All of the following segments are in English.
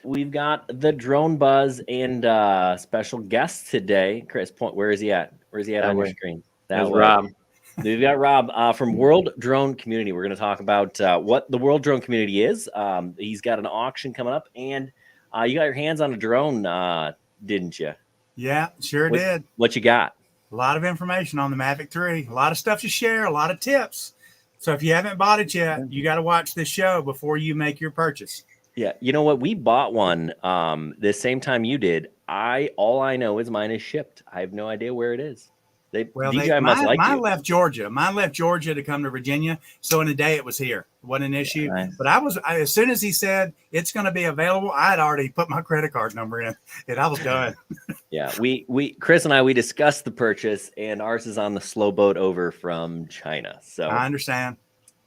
we've got the drone buzz and special guest today. Chris, point. Where is he at? Where's he at That on way. your screen? That's way. Rob. We've got Rob from World Drone Community. We're going to talk about what the World Drone Community is. He's got an auction coming up, and you got your hands on a drone, didn't you? Yeah, sure did. What you got? A lot of information on the Mavic 3. A lot of stuff to share, a lot of tips. So if you haven't bought it yet, you got to watch this show before you make your purchase. Yeah, you know what? We bought one the same time you did. All I know is mine is shipped. I have no idea where it is. DJI must like you. Mine left Georgia. Mine left Georgia to come to Virginia. So in a day it was here. It wasn't an issue. Yeah, nice. But as soon as he said it's going to be available, I had already put my credit card number in and I was done. Yeah, Chris and I discussed the purchase, and ours is on the slow boat over from China. So I understand.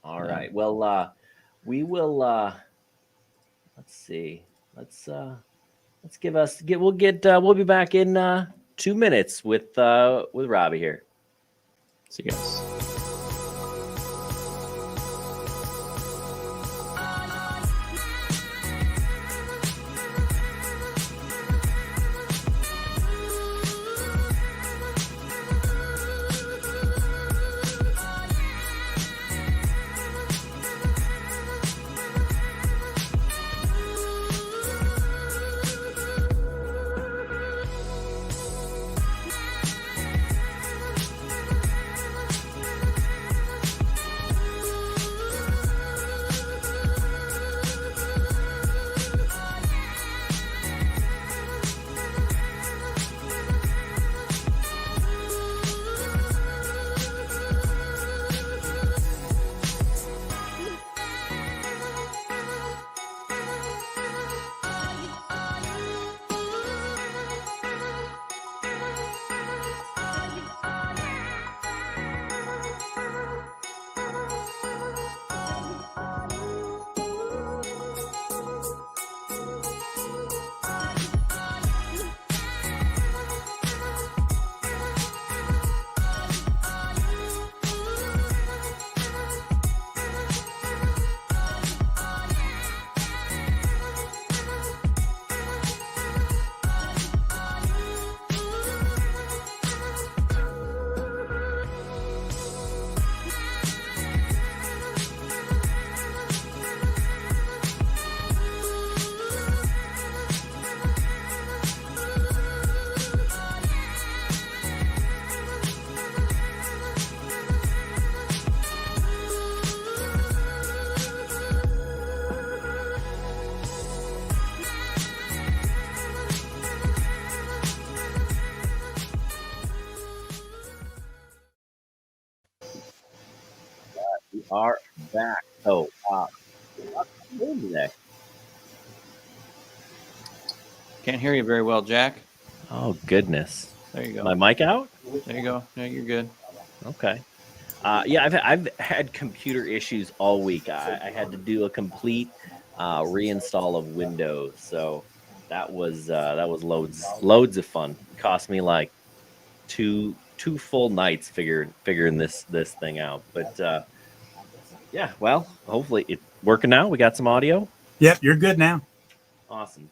All right. Well, we will. Let's see. We'll be back in 2 minutes with Robbie here. See you guys. Are back. Oh, what's today? Can't hear you very well, Jack. Oh, goodness. There you go. My mic out? There you go. No, you're good. Okay. Yeah, I've had computer issues all week. I had to do a complete reinstall of Windows, so that was loads of fun. It cost me like two full nights figuring this thing out, but. Yeah, well, hopefully it's working now. We got some audio. Yep, you're good now. Awesome.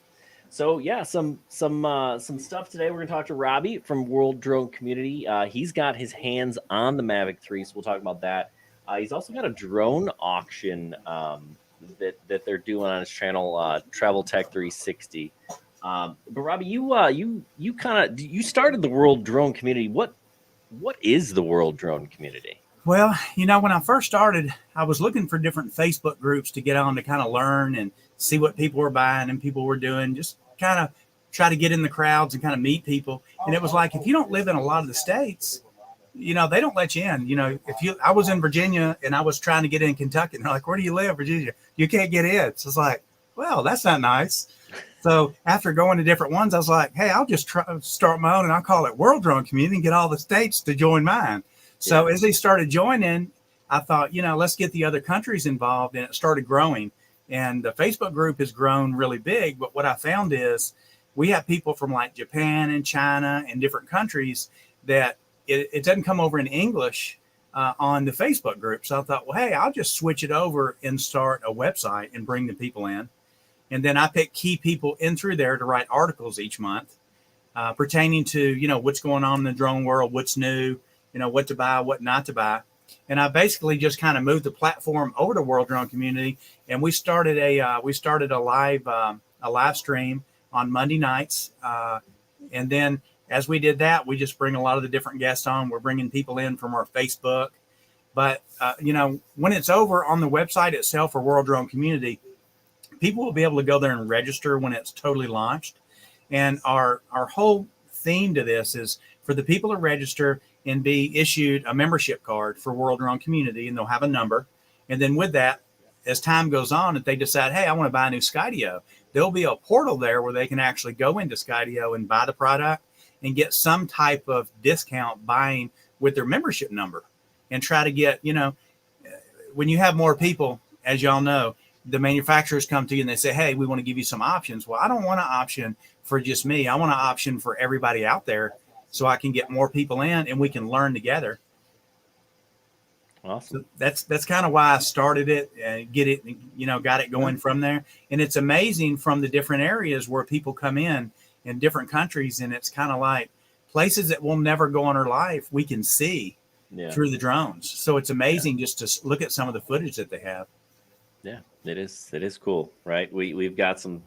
So yeah, some stuff today. We're gonna talk to Robbie from World Drone Community. He's got his hands on the Mavic 3, so we'll talk about that. He's also got a drone auction that they're doing on his channel, Travel Tech 360. But Robbie, you started the World Drone Community. What is the World Drone Community? Well, when I first started, I was looking for different Facebook groups to get on to kind of learn and see what people were buying and people were doing, just kind of try to get in the crowds and kind of meet people. And it was like, if you don't live in a lot of the states, they don't let you in. I was in Virginia and I was trying to get in Kentucky, and they're like, where do you live, Virginia? You can't get in. So it's like, well, that's not nice. So after going to different ones, I was like, hey, I'll just start my own, and I'll call it World Drone Community and get all the states to join mine. So as they started joining, I thought, let's get the other countries involved, and it started growing. And the Facebook group has grown really big. But what I found is we have people from like Japan and China and different countries that it doesn't come over in English on the Facebook group. So I thought, well, hey, I'll just switch it over and start a website and bring the people in. And then I pick key people in through there to write articles each month pertaining to, what's going on in the drone world, what's new, what to buy, what not to buy. And I basically just kind of moved the platform over to World Drone Community, and we started a live stream on Monday nights, and then as we did that, we just bring a lot of the different guests on. We're bringing people in from our Facebook, but when it's over on the website itself for World Drone Community, people will be able to go there and register when it's totally launched. And our whole theme to this is for the people to register and be issued a membership card for World Drone Community, and they'll have a number. And then with that, as time goes on, if they decide, hey, I want to buy a new Skydio, there'll be a portal there where they can actually go into Skydio and buy the product and get some type of discount buying with their membership number, and try to get, when you have more people, as y'all know, the manufacturers come to you and they say, hey, we want to give you some options. Well, I don't want an option for just me. I want an option for everybody out there, so I can get more people in and we can learn together. Awesome. So that's kind of why I started it and got it going from there. And it's amazing from the different areas where people come in different countries. And it's kind of like places that we'll never go in our life, we can see through the drones. So it's amazing just to look at some of the footage that they have. Yeah, it is. It is cool, right? We've got some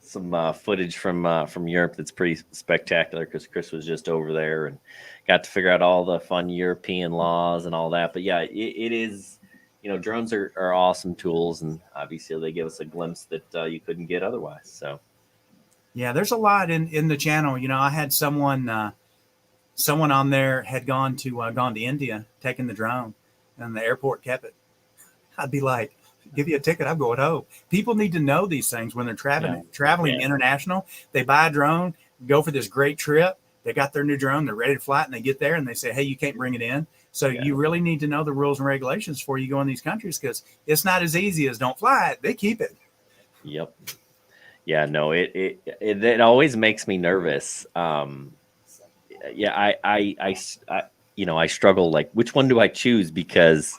footage from Europe that's pretty spectacular, because Chris was just over there and got to figure out all the fun European laws and all that. But yeah, it is. Drones are awesome tools, and obviously they give us a glimpse that you couldn't get otherwise. So yeah, there's a lot in the channel. I had someone on there had gone to India, taking the drone, and the airport kept it. I'd be like, give you a ticket, I'm going home. People need to know these things when they're traveling international. They buy a drone, go for this great trip. They got their new drone, they're ready to fly it, and they get there and they say, hey, you can't bring it in. So you really need to know the rules and regulations before you go in these countries, because it's not as easy as don't fly it. They keep it. Yep. Yeah, no, it always makes me nervous. I struggle, like, which one do I choose? Because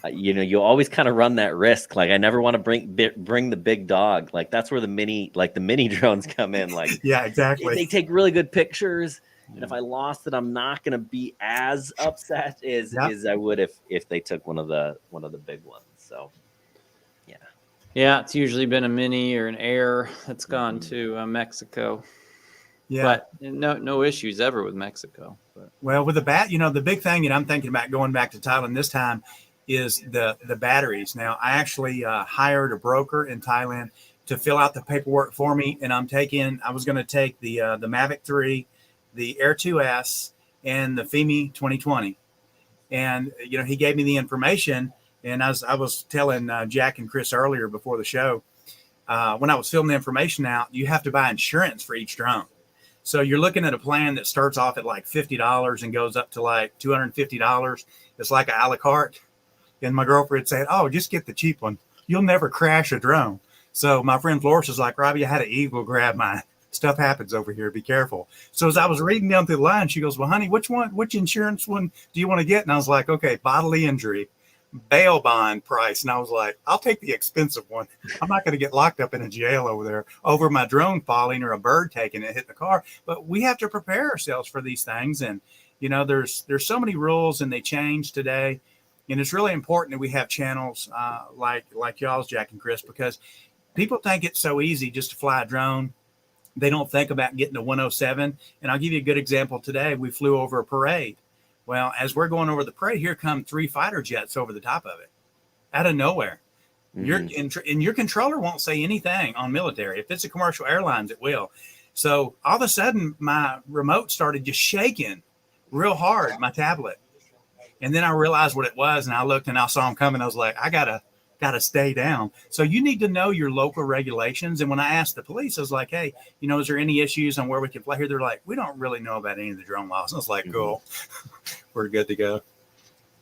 you always kind of run that risk. Like, I never want to bring the big dog. Like, that's where the mini drones come in. Like, yeah, exactly. They take really good pictures, and if I lost it, I'm not going to be as upset as I would if they took one of the big ones. So, yeah, it's usually been a mini or an air that's gone to Mexico. Yeah, but no issues ever with Mexico. But. Well, with the the big thing that I'm thinking about going back to Thailand this time is the batteries. Now, I actually hired a broker in Thailand to fill out the paperwork for me, and I was going to take the Mavic 3, the Air 2S, and the FIMI 2020. And he gave me the information, and as I was telling Jack and Chris earlier before the show, when I was filling the information out, you have to buy insurance for each drone. So you're looking at a plan that starts off at like $50 and goes up to like $250. It's like a la carte. And my girlfriend said, oh, just get the cheap one. You'll never crash a drone. So my friend Flores was like, Robbie, I had an eagle grab mine. Stuff happens over here. Be careful. So as I was reading down through the line, she goes, well, honey, which insurance one do you want to get? And I was like, okay, bodily injury, bail bond price. And I was like, I'll take the expensive one. I'm not going to get locked up in a jail over there over my drone falling or a bird taking it, hitting the car. But we have to prepare ourselves for these things. And, there's so many rules, and they change today. And it's really important that we have channels like y'all's, Jack and Chris, because people think it's so easy just to fly a drone. They don't think about getting to 107. And I'll give you a good example today. We flew over a parade. Well, as we're going over the parade, here come 3 fighter jets over the top of it out of nowhere. Mm-hmm. Your controller won't say anything on military. If it's a commercial airlines, it will. So all of a sudden, my remote started just shaking real hard, my tablet. And then I realized what it was, and I looked and I saw them coming. I was like, I gotta stay down. So you need to know your local regulations. And when I asked the police, I was like, hey, is there any issues on where we can fly here? They're like, we don't really know about any of the drone laws. I was like, cool, we're good to go.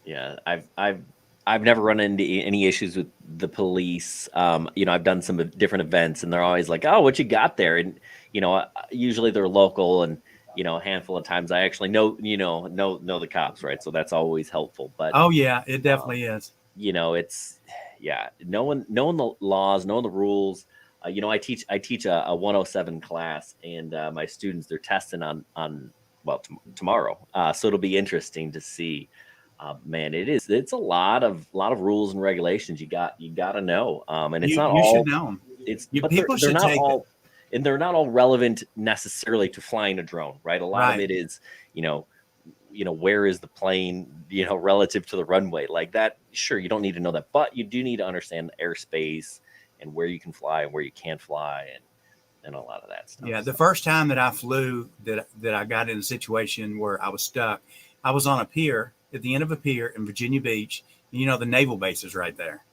Yeah, I've never run into any issues with the police. I've done some different events, and they're always like, oh, what you got there? And usually they're local, and a handful of times I actually know the cops, right? So that's always helpful. But oh yeah, it definitely is. It's knowing the laws, knowing the rules. I teach a 107 class, and my students, they're testing on tomorrow. So it'll be interesting to see. Man, it's a lot of rules and regulations you got to know. And it's not you all should know them. but People they're should not take all, and they're not all relevant necessarily to flying a drone, right? A lot of it is, where is the plane, relative to the runway, like that. Sure, you don't need to know that, but you do need to understand airspace and where you can fly and where you can't fly, and a lot of that stuff. Yeah, the first time that I flew, that I got in a situation where I was stuck, I was on a pier, at the end of a pier in Virginia Beach. And, the naval base is right there.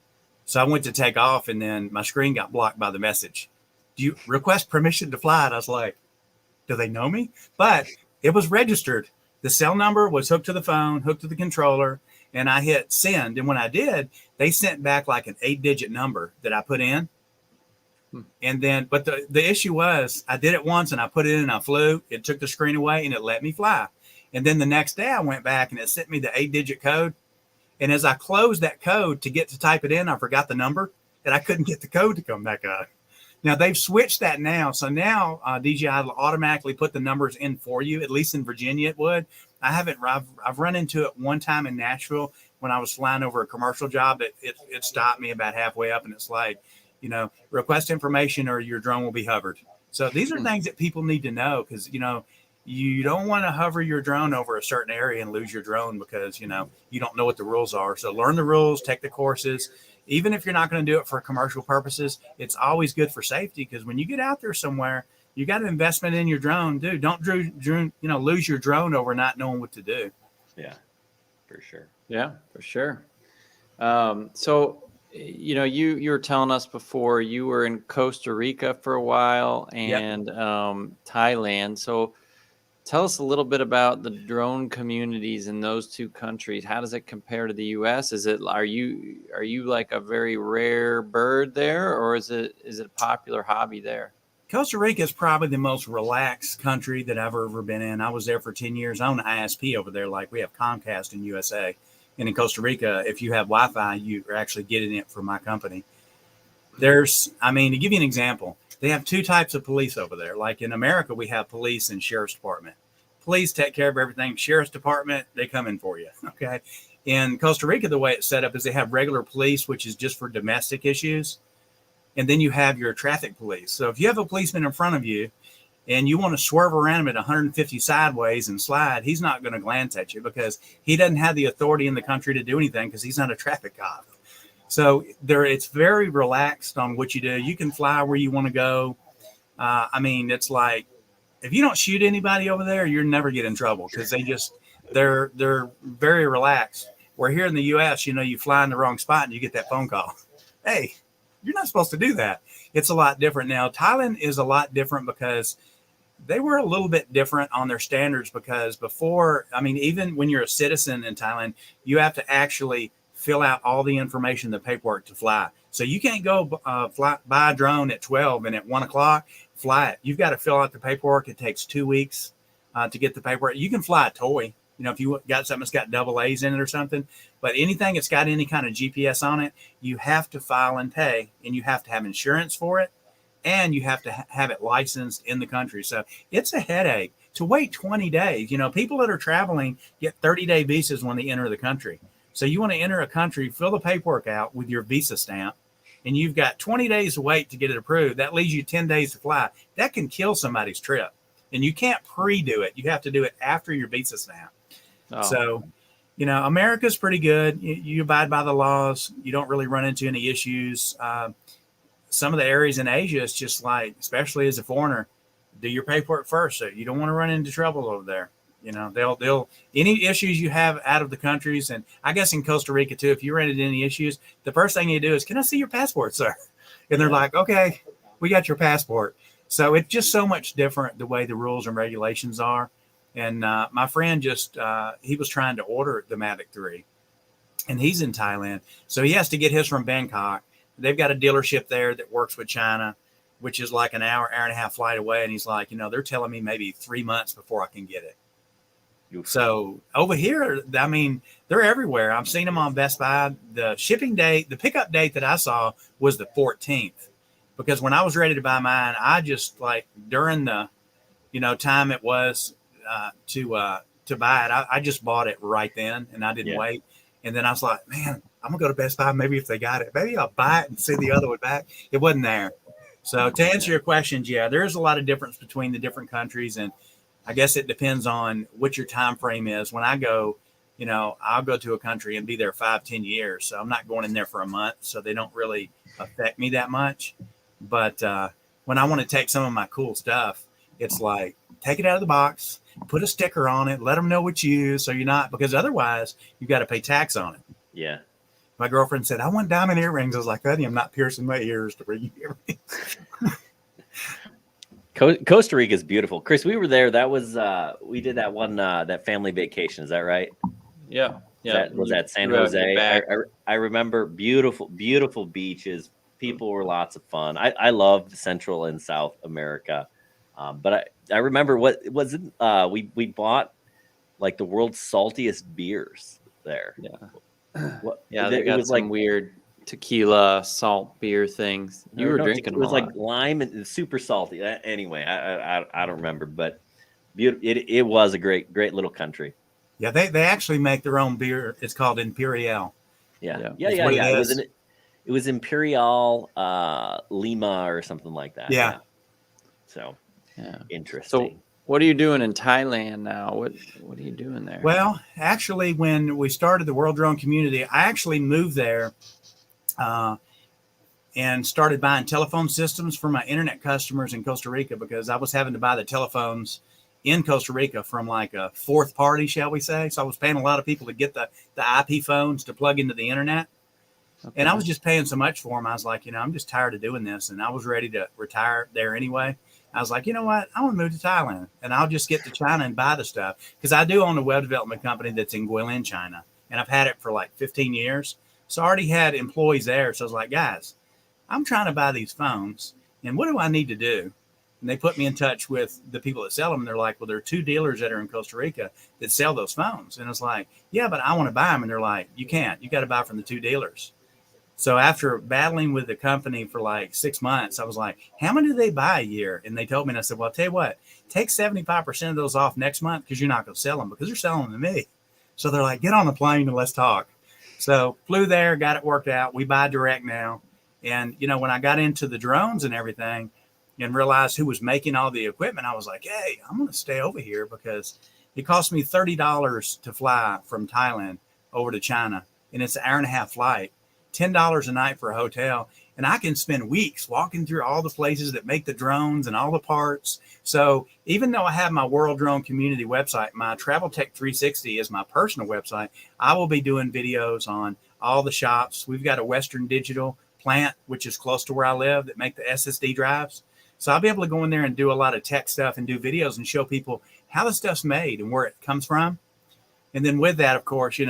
So I went to take off, and then my screen got blocked by the message. Do you request permission to fly? And I was like, do they know me? But it was registered. The cell number was hooked to the phone, hooked to the controller, and I hit send. And when I did, they sent back like an 8-digit number that I put in. And then, but the issue was, I did it once and I put it in and I flew. It took the screen away and it let me fly. And then the next day I went back and it sent me the 8-digit code. And as I closed that code to get to type it in, I forgot the number and I couldn't get the code to come back up. Now they've switched that now. So now DJI will automatically put the numbers in for you. At least in Virginia it would. I've run into it one time in Nashville when I was flying over a commercial job. It stopped me about halfway up and it's like, request information or your drone will be hovered. So these are things that people need to know, because, you don't want to hover your drone over a certain area and lose your drone because, you don't know what the rules are. So learn the rules, take the courses. Even if you're not going to do it for commercial purposes, it's always good for safety, because when you get out there somewhere, you got an investment in your drone, dude. Don't lose your drone over not knowing what to do. Yeah, for sure. Yeah, for sure. So, you were telling us before you were in Costa Rica for a while and Thailand. So tell us a little bit about the drone communities in those two countries. How does it compare to the US? Are you like a very rare bird there, or is it a popular hobby there? Costa Rica is probably the most relaxed country that I've ever been in. I was there for 10 years. I own an ISP over there. Like we have Comcast in USA. And in Costa Rica, if you have Wi-Fi, you're actually getting it from my company. To give you an example, they have two types of police over there. Like in America, we have police and sheriff's department. Police take care of everything. Sheriff's department, they come in for you. Okay. In Costa Rica, the way it's set up is they have regular police, which is just for domestic issues. And then you have your traffic police. So if you have a policeman in front of you and you want to swerve around him at 150 sideways and slide, he's not going to glance at you because he doesn't have the authority in the country to do anything because he's not a traffic cop. So it's very relaxed on what you do. You can fly where you want to go. It's like, if you don't shoot anybody over there, you'll never get in trouble because they're very relaxed. Where here in the US, you fly in the wrong spot and you get that phone call. Hey, you're not supposed to do that. It's a lot different now. Thailand is a lot different because they were a little bit different on their standards, because before, even when you're a citizen in Thailand, you have to actually fill out all the information, the paperwork to fly. So you can't go buy a drone at 12 and at 1 o'clock fly it. You've got to fill out the paperwork. It takes 2 weeks to get the paperwork. You can fly a toy, if you got something that's got double A's in it or something, but anything that's got any kind of GPS on it, you have to file and pay, and you have to have insurance for it, and you have to have it licensed in the country. So it's a headache to wait 20 days. People that are traveling get 30-day visas when they enter the country. So you want to enter a country, fill the paperwork out with your visa stamp, and you've got 20 days to wait to get it approved. That leaves you 10 days to fly. That can kill somebody's trip. And you can't pre-do it. You have to do it after your visa stamp. Oh. So, America's pretty good. You abide by the laws. You don't really run into any issues. Some of the areas in Asia, it's just like, especially as a foreigner, do your paperwork first. So you don't want to run into trouble over there. They'll any issues you have out of the countries, and I guess in Costa Rica too, if you run into any issues, the first thing you do is, can I see your passport, sir? And they're like, okay, we got your passport. So it's just so much different the way the rules and regulations are. And my friend he was trying to order the Mavic 3, and he's in Thailand. So he has to get his from Bangkok. They've got a dealership there that works with China, which is like an hour and a half flight away. And he's like, they're telling me maybe 3 months before I can get it. So over here, they're everywhere. I've seen them on Best Buy. The shipping date, the pickup date that I saw was the 14th, because when I was ready to buy mine, I just like during the, time it was to buy it, I just bought it right then and I didn't wait. And then I was like, man, I'm gonna go to Best Buy. Maybe if they got it, maybe I'll buy it and see the other one back. It wasn't there. So to answer your questions, yeah, there's a lot of difference between the different countries, and I guess it depends on what your time frame is. When I go, I'll go to a country and be there 5-10 years. So I'm not going in there for a month. So they don't really affect me that much. But when I want to take some of my cool stuff, it's like, take it out of the box, put a sticker on it, let them know what you use. So you're not, because otherwise you've got to pay tax on it. Yeah. My girlfriend said, I want diamond earrings. I was like, honey, I'm not piercing my ears to bring you earrings. Costa Rica is beautiful. Chris, we were there. That was we did that one that family vacation. Is that right? Yeah. Yeah. Was that San Jose? I remember beautiful beaches. People were lots of fun. I loved Central and South America. But I remember what was it? We bought like the world's saltiest beers there. Yeah. They got some weird tequila salt beer things. You were drinking them. It was like lime and super salty. Anyway, I don't remember, but it was a great little country. Yeah, they actually make their own beer. It's called Imperial. Yeah. It was Imperial Lima or something like that. Yeah. So interesting. So what are you doing in Thailand now? What are you doing there? Well, actually, when we started the World Drone Community, I actually moved there and started buying telephone systems for my internet customers in Costa Rica, because I was having to buy the telephones in Costa Rica from like a fourth party, shall we say. So I was paying a lot of people to get the IP phones to plug into the internet. Okay. And I was just paying so much for them. I was like, I'm just tired of doing this. And I was ready to retire there anyway. I was like, you know what? I want to move to Thailand and I'll just get to China and buy the stuff. Because I do own a web development company that's in Guilin, China. And I've had it for like 15 years. So I already had employees there. So I was like, guys, I'm trying to buy these phones. And what do I need to do? And they put me in touch with the people that sell them. And they're like, well, there are 2 dealers that are in Costa Rica that sell those phones. And it's like, yeah, but I want to buy them. And they're like, you can't. You got to buy from the 2 dealers. So after battling with the company for like 6 months, I was like, how many do they buy a year? And they told me, and I said, well, I'll tell you what, take 75% of those off next month because you're not going to sell them because they're selling them to me. So they're like, get on the plane and let's talk. So flew there, got it worked out. We buy direct now. And, when I got into the drones and everything and realized who was making all the equipment, I was like, hey, I'm going to stay over here because it cost me $30 to fly from Thailand over to China. And it's an hour-and-a-half flight. $10 a night for a hotel, and I can spend weeks walking through all the places that make the drones and all the parts. So even though I have my World Drone Community website, my Travel Tech 360 is my personal website, I will be doing videos on all the shops. We've got a Western Digital plant, which is close to where I live, that make the SSD drives. So I'll be able to go in there and do a lot of tech stuff and do videos and show people how the stuff's made and where it comes from. And then with that, of course,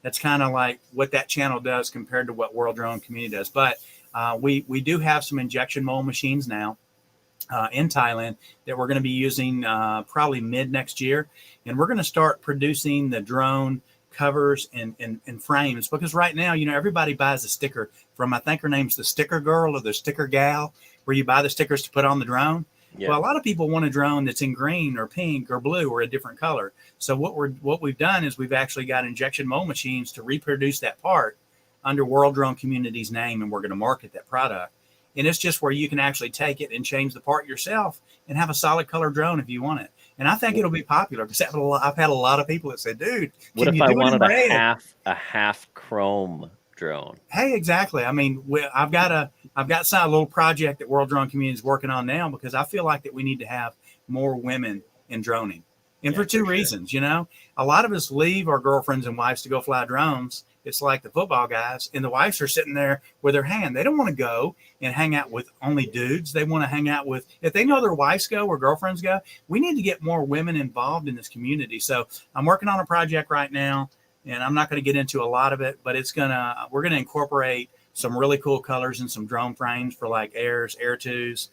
that's kind of like what that channel does compared to what World Drone Community does. But we do have some injection mold machines now in Thailand that we're going to be using probably mid next year. And we're going to start producing the drone covers and frames, because right now, everybody buys a sticker from, I think her name's the Sticker Girl or the Sticker Gal, where you buy the stickers to put on the drone. Yeah. Well, a lot of people want a drone that's in green or pink or blue or a different color. So what we've done is we've actually got injection mold machines to reproduce that part under World Drone Community's name, and we're going to market that product. And it's just where you can actually take it and change the part yourself and have a solid color drone if you want it. And I think it'll be popular because I've had a lot of people that said, dude, what if I wanted a half chrome drone? Hey, exactly. I mean, I've got a little project that World Drone Community is working on now, because I feel like that we need to have more women in droning. And for two reasons, a lot of us leave our girlfriends and wives to go fly drones. It's like the football guys, and the wives are sitting there with their hand. They don't want to go and hang out with only dudes. They want to hang out with, if they know their wives go or girlfriends go, we need to get more women involved in this community. So I'm working on a project right now, and I'm not going to get into a lot of it, but we're going to incorporate some really cool colors and some drone frames for like Airs, Air 2s.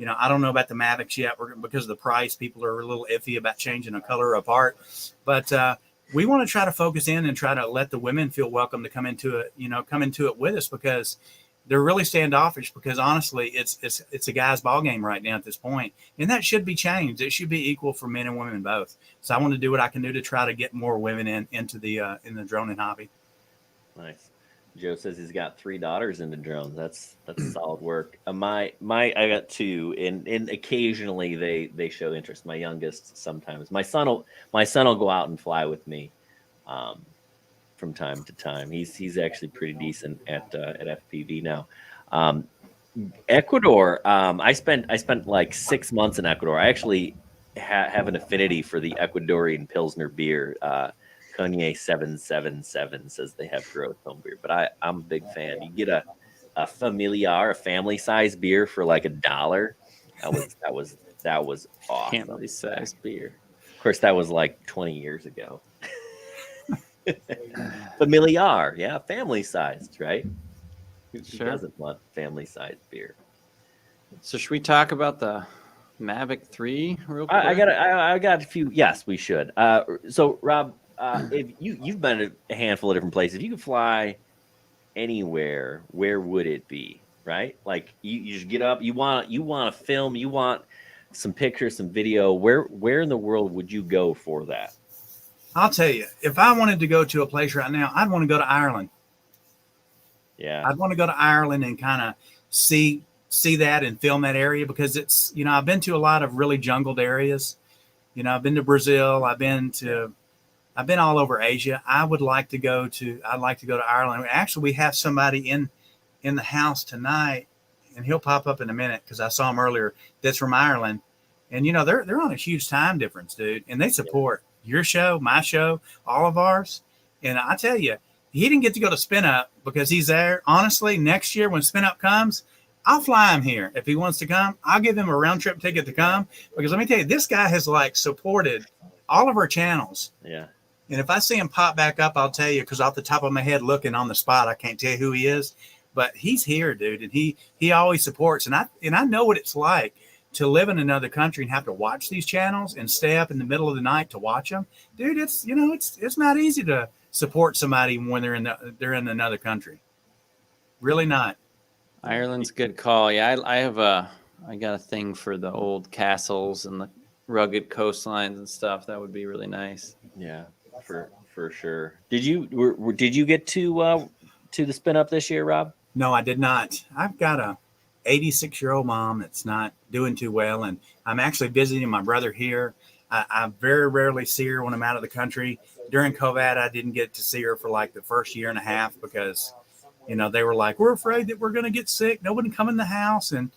I don't know about the Mavics yet because of the price. People are a little iffy about changing a color apart, but we want to try to focus in and try to let the women feel welcome to come into it with us, because they're really standoffish because honestly, it's a guy's ball game right now at this point, and that should be changed. It should be equal for men and women both. So I want to do what I can do to try to get more women into the droning hobby. Nice. Joe says he's got 3 daughters into drones. That's solid work. I got 2, and occasionally they show interest. My youngest sometimes. My son will go out and fly with me, from time to time. He's actually pretty decent at FPV now. Ecuador. I spent like 6 months in Ecuador. I actually have an affinity for the Ecuadorian Pilsner beer. Cognac 777 says they have growth home beer, but I'm a big fan. You get a familiar, a family size beer for like $1. That was awesome. Family size beer. Of course, that was like 20 years ago. Familiar, yeah, family sized, right? Who doesn't want family sized beer? So should we talk about the Mavic 3 real quick? I got a few. Yes, we should. So Rob, if you've been a handful of different places, if you could fly anywhere, where would it be? Right? Like you just get up, you want to film, you want some pictures, some video. Where in the world would you go for that? I'll tell you, if I wanted to go to a place right now, I'd want to go to Ireland. Yeah, I'd want to go to Ireland and kind of see that and film that area because it's, I've been to a lot of really jungled areas. I've been to Brazil. I've been all over Asia. I'd like to go to Ireland. Actually, we have somebody in the house tonight, and he'll pop up in a minute because I saw him earlier. That's from Ireland, and they're on a huge time difference, dude, and they support your show, my show, all of ours. And I tell you, he didn't get to go to Spin Up because he's there. Honestly, next year when Spin Up comes, I'll fly him here. If he wants to come, I'll give him a round trip ticket to come because let me tell you, this guy has supported all of our channels. Yeah. And if I see him pop back up, I'll tell you, because off the top of my head, looking on the spot, I can't tell you who he is, but he's here, dude. And he always supports. And I know what it's like to live in another country and have to watch these channels and stay up in the middle of the night to watch them. Dude, it's not easy to support somebody when they're in another country. Really not. Ireland's a good call. Yeah, I got a thing for the old castles and the rugged coastlines and stuff. That would be really nice. Yeah, for sure. Did you get to the Spin Up this year, Rob? No, I did not. I've got a 86-year-old mom that's not doing too well, and I'm actually visiting my brother here. I very rarely see her when I'm out of the country. During COVID, I didn't get to see her for like the first year and a half because, they were like, we're afraid that we're going to get sick. Nobody come in the house. And,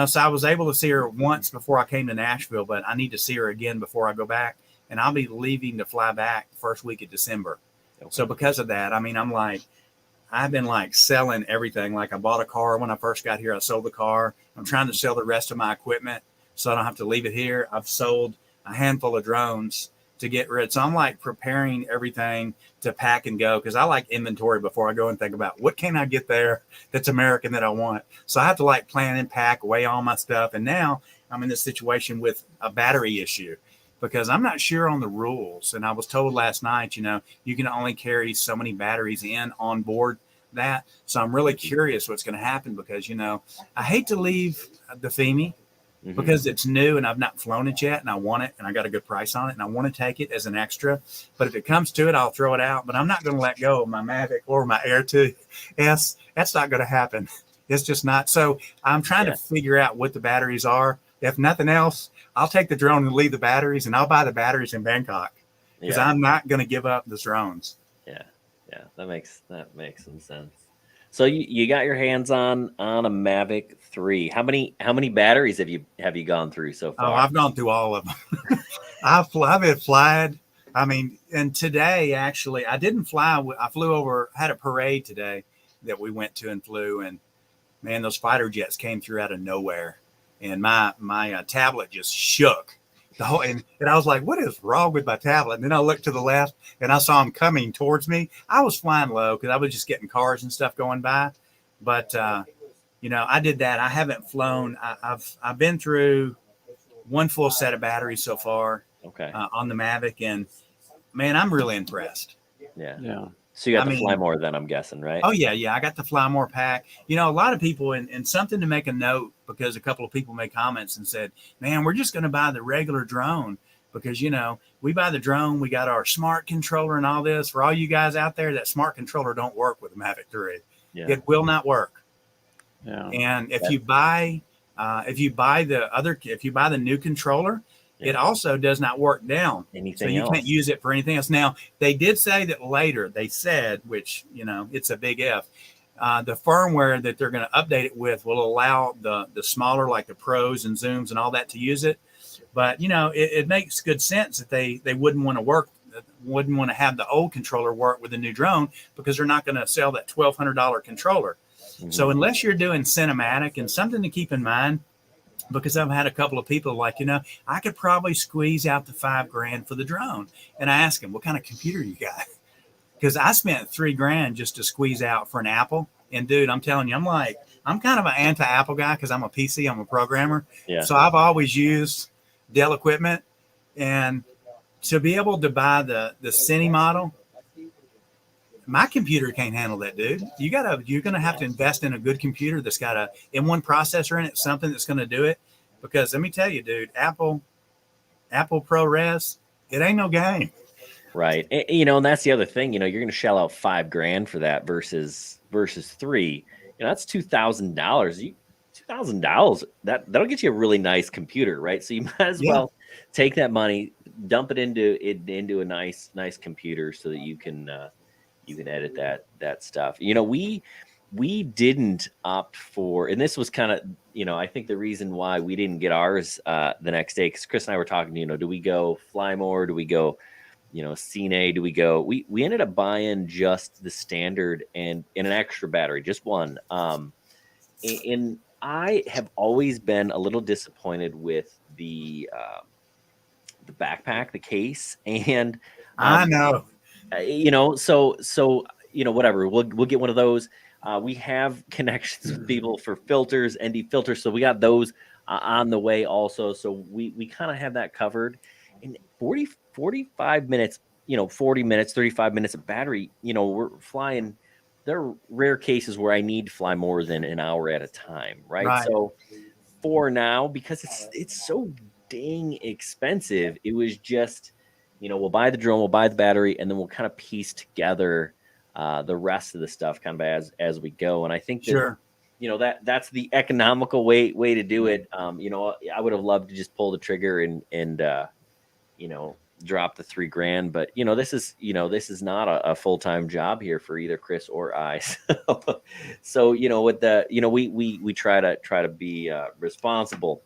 so I was able to see her once before I came to Nashville, but I need to see her again before I go back. And I'll be leaving to fly back the first week of December. Okay. So because of that, I've been selling everything. Like I bought a car when I first got here. I sold the car. I'm trying to sell the rest of my equipment so I don't have to leave it here. I've sold a handful of drones to get rid. So I'm preparing everything to pack and go because I like inventory before I go and think about what can I get there that's American that I want. So I have to plan and pack, weigh all my stuff. And now I'm in this situation with a battery issue because I'm not sure on the rules. And I was told last night, you can only carry so many batteries on board that. So I'm really curious what's going to happen because, I hate to leave the FEMI because it's new and I've not flown it yet and I want it and I got a good price on it and I want to take it as an extra. But if it comes to it, I'll throw it out. But I'm not going to let go of my Mavic or my Air 2S. That's not going to happen. It's just not. So I'm trying to figure out what the batteries are. If nothing else, I'll take the drone and leave the batteries and I'll buy the batteries in Bangkok because I'm not going to give up the drones. Yeah. Yeah. That makes some sense. So you got your hands on a Mavic 3. How many batteries have you gone through so far? Oh, I've gone through all of them. I've been flying. And today actually I didn't fly. I flew over, had a parade today that we went to and flew, and man, those fighter jets came through out of nowhere, and my tablet just shook. And I was like, what is wrong with my tablet? And then I looked to the left and I saw him coming towards me. I was flying low because I was just getting cars and stuff going by. But, I did that. I haven't flown. I've been through one full set of batteries so far on the Mavic. And, man, I'm really impressed. Yeah. So you got I to fly mean, more then, I'm guessing, right? oh yeah. I got the Fly More pack. You know, a lot of people, and something to make a note, because a couple of people made comments and said, man, we're just going to buy the regular drone because, you know, we buy the drone, we got our smart controller and all this. For all you guys out there, that smart controller don't work with the Mavic 3. Yeah. It will not work. Yeah. And if you buy the new controller, it also does not work down. Anything so you else. Can't use it for anything else. Now, they did say that later, they said, which, you know, it's a big if, the firmware that they're going to update it with will allow the smaller, like the pros and zooms and all that, to use it. But, you know, it makes good sense that they wouldn't want to have the old controller work with the new drone, because they're not going to sell that $1,200 controller. Mm-hmm. So unless you're doing cinematic, and something to keep in mind, because I've had a couple of people like, you know, I could probably squeeze out the $5,000 for the drone. And I ask them, what kind of computer you got? Because I spent $3,000 just to squeeze out for an Apple. And dude, I'm telling you, I'm kind of an anti-Apple guy because I'm a PC, I'm a programmer. Yeah. So I've always used Dell equipment. And to be able to buy the Cine model, my computer can't handle that, dude. You're gonna have to invest in a good computer that's got a M1 processor in it, something that's gonna do it. Because let me tell you, dude, Apple ProRes, it ain't no game. Right. And, you know, and that's the other thing. You know, you're going to shell out $5,000 for that versus $3,000. You know, that's $2,000. $2,000. That'll get you a really nice computer, right? So you might as well take that money, dump it into a nice computer so that you can edit that stuff. You know, we didn't opt for, and this was kind of, you know, I think the reason why we didn't get ours the next day, because Chris and I were talking, you know, do we go Fly More? Do we go, you know, Cine? Do we go? We ended up buying just the standard and an extra battery, just one. And I have always been a little disappointed with the backpack, the case, and I know. You know, so you know, whatever. We'll get one of those. We have connections with people for filters, ND filters, so we got those on the way also. So we kind of have that covered. In 45 minutes, you know, 40 minutes, 35 minutes of battery, you know, we're flying. There are rare cases where I need to fly more than an hour at a time, right? So for now, because it's so dang expensive, it was just, you know, we'll buy the drone, we'll buy the battery, and then we'll kind of piece together the rest of the stuff kind of as we go. And I think that, you know, that's the economical way to do it. You know, I would have loved to just pull the trigger and you know, drop the $3,000, but you know, this is not a full-time job here for either Chris or I. So you know, with the, you know, we try to be responsible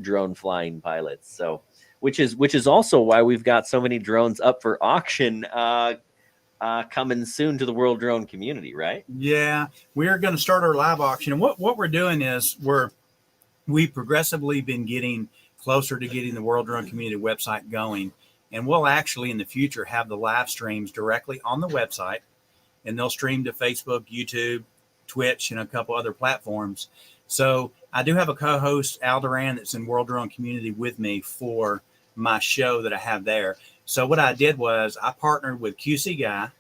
drone flying pilots. So which is also why we've got so many drones up for auction coming soon to the World Drone community, right? Yeah, we're going to start our live auction, and what we're doing is we've progressively been getting closer to getting the World Drone community website going, and we'll actually in the future have the live streams directly on the website, and they'll stream to Facebook, YouTube, Twitch, and a couple other platforms. So I do have a co-host, Alderan, that's in World Drone community with me for my show that I have there. So what I did was I partnered with QC guy,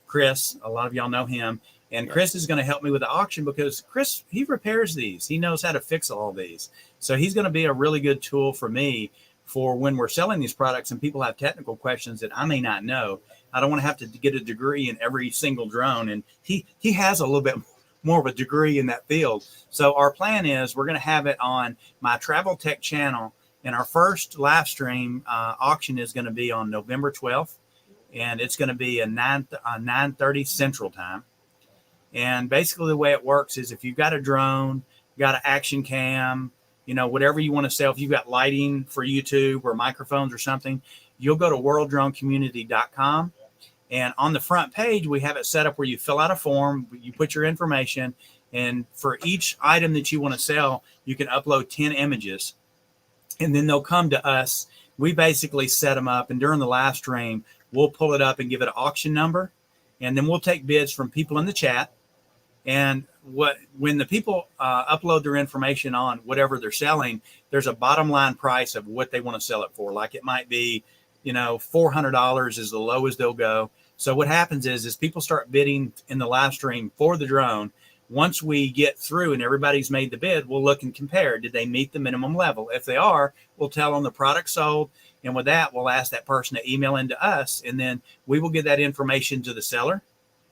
Chris. A lot of y'all know him. And Chris is going to help me with the auction because Chris, he repairs these. He knows how to fix all these. So he's going to be a really good tool for me for when we're selling these products and people have technical questions that I may not know. I don't want to have to get a degree in every single drone. And he has a little bit more of a degree in that field. So our plan is we're going to have it on my Travel Tech channel. And our first live stream auction is going to be on November 12th. And it's going to be at 9:30 Central Time. And basically the way it works is if you've got a drone, got an action cam, you know, whatever you want to sell, if you've got lighting for YouTube or microphones or something, you'll go to worlddronecommunity.com. And on the front page, we have it set up where you fill out a form, you put your information, and for each item that you want to sell, you can upload 10 images. And then they'll come to us. We basically set them up, and during the live stream, we'll pull it up and give it an auction number. And then we'll take bids from people in the chat. And when the people upload their information on whatever they're selling, there's a bottom line price of what they want to sell it for. Like it might be, you know, $400 is the lowest they'll go. So what happens is people start bidding in the live stream for the drone. Once we get through and everybody's made the bid, we'll look and compare. Did they meet the minimum level? If they are, we'll tell them the product sold. And with that, we'll ask that person to email into us. And then we will get that information to the seller.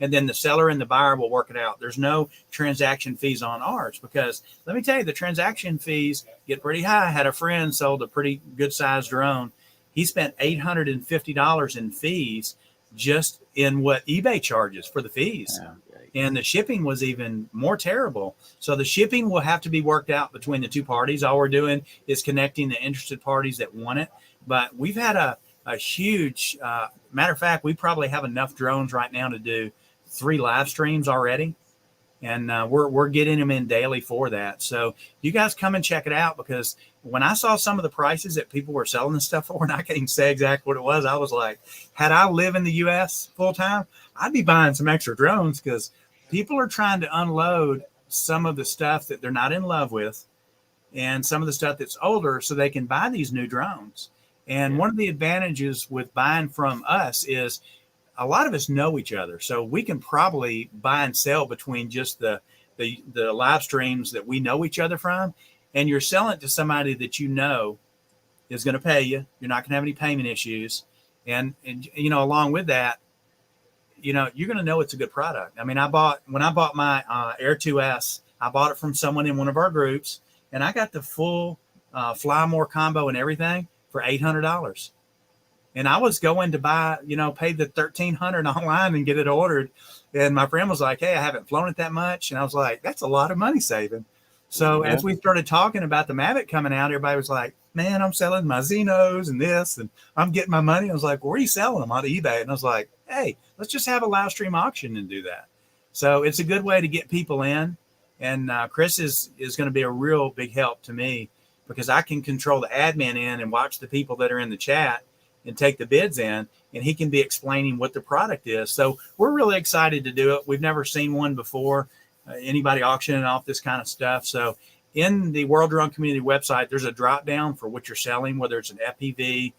And then the seller and the buyer will work it out. There's no transaction fees on ours because let me tell you, the transaction fees get pretty high. I had a friend sold a pretty good sized drone. He spent $850 in fees just in what eBay charges for the fees. Yeah. And the shipping was even more terrible. So the shipping will have to be worked out between the two parties. All we're doing is connecting the interested parties that want it. But we've had a huge, matter of fact, we probably have enough drones right now to do 3 live streams already. And we're getting them in daily for that. So you guys come and check it out, because when I saw some of the prices that people were selling this stuff for, and I can't even say exactly what it was, I was like, had I live in the U.S. full time, I'd be buying some extra drones, because people are trying to unload some of the stuff that they're not in love with and some of the stuff that's older so they can buy these new drones. And one of the advantages with buying from us is a lot of us know each other. So we can probably buy and sell between just the live streams that we know each other from. And you're selling it to somebody that you know is going to pay you. You're not going to have any payment issues. And you know, along with that, you know, you're going to know it's a good product. I mean, when I bought my Air 2S, I bought it from someone in one of our groups, and I got the full Fly More combo and everything for $800. And I was going to buy, you know, pay the $1,300 online and get it ordered. And my friend was like, hey, I haven't flown it that much. And I was like, that's a lot of money saving. So as we started talking about the Mavic coming out, everybody was like, man, I'm selling my Xenos and this, and I'm getting my money. I was like, where are you selling them? On eBay. And I was like, hey, let's just have a live stream auction and do that. So it's a good way to get people in. And Chris is going to be a real big help to me, because I can control the admin in and watch the people that are in the chat and take the bids in, and he can be explaining what the product is. So we're really excited to do it. We've never seen one before, anybody auctioning off this kind of stuff. So in the World Drone Community website, there's a drop down for what you're selling, whether it's an FPV,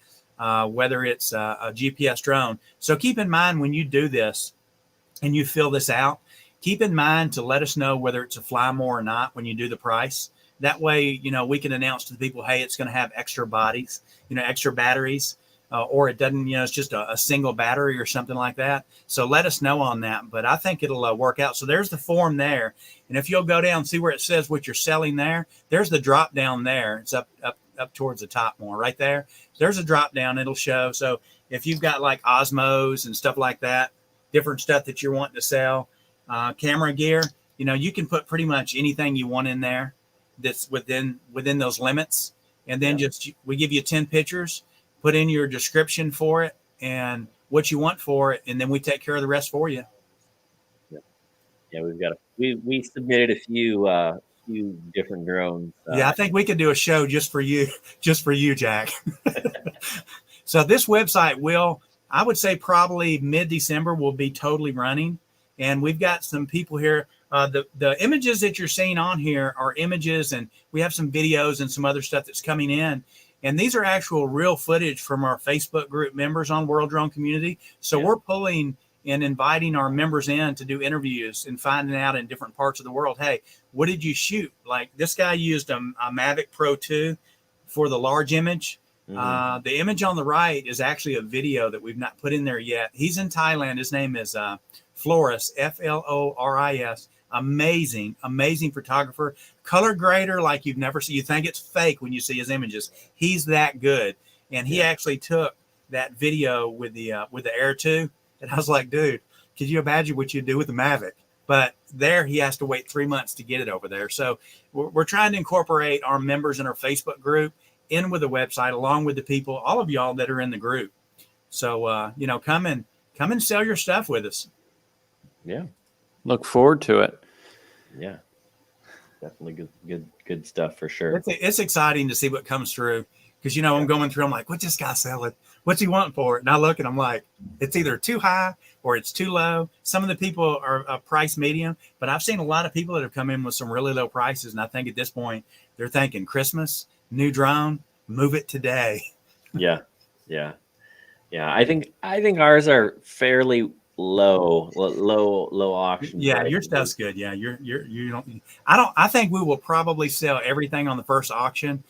whether it's a GPS drone. So keep in mind when you do this and you fill this out, keep in mind to let us know whether it's a Fly More or not when you do the price. That way, you know, we can announce to the people, hey, it's going to have extra bodies, you know, extra batteries, or it doesn't, you know, it's just a single battery or something like that. So let us know on that. But I think it'll work out. So there's the form there. And if you'll go down and see where it says what you're selling there, there's the drop down there. It's up towards the top more right there. There's a drop down. It'll show. So if you've got like Osmos and stuff like that, different stuff that you're wanting to sell, camera gear, you know, you can put pretty much anything you want in there that's within those limits. And then we give you 10 pictures, put in your description for it and what you want for it, and then we take care of the rest for you. Yeah, we submitted a few different drones. I think we could do a show just for you, Jack. So this website I would say probably mid-December will be totally running. And we've got some people here. The images that you're seeing on here are images, and we have some videos and some other stuff that's coming in. And these are actual real footage from our Facebook group members on World Drone Community. So we're pulling and inviting our members in to do interviews and finding out in different parts of the world, hey, what did you shoot? Like this guy used a Mavic Pro 2 for the large image. Mm-hmm. The image on the right is actually a video that we've not put in there yet. He's in Thailand. His name is Floris, Floris. Amazing photographer, color grader like you've never seen. You think it's fake when you see his images. He's that good. And he actually took that video with the Air 2. And I was like, dude, could you imagine what you'd do with the Mavic? But there he has to wait 3 months to get it over there. So we're trying to incorporate our members in our Facebook group in with the website, along with the people, all of y'all that are in the group. So, you know, come and sell your stuff with us. Yeah. Look forward to it. Yeah. Definitely good stuff for sure. It's exciting to see what comes through, because, you know, I'm going through, I'm like, what's this guy selling? What's he want for it? And I look and I'm like, it's either too high or it's too low. Some of the people are a price medium, but I've seen a lot of people that have come in with some really low prices. And I think at this point they're thinking Christmas, new drone, move it today. Yeah. Yeah, I think ours are fairly low auction. Yeah, your prices. stuff's good. Yeah, you don't. I think we will probably sell everything on the first auction.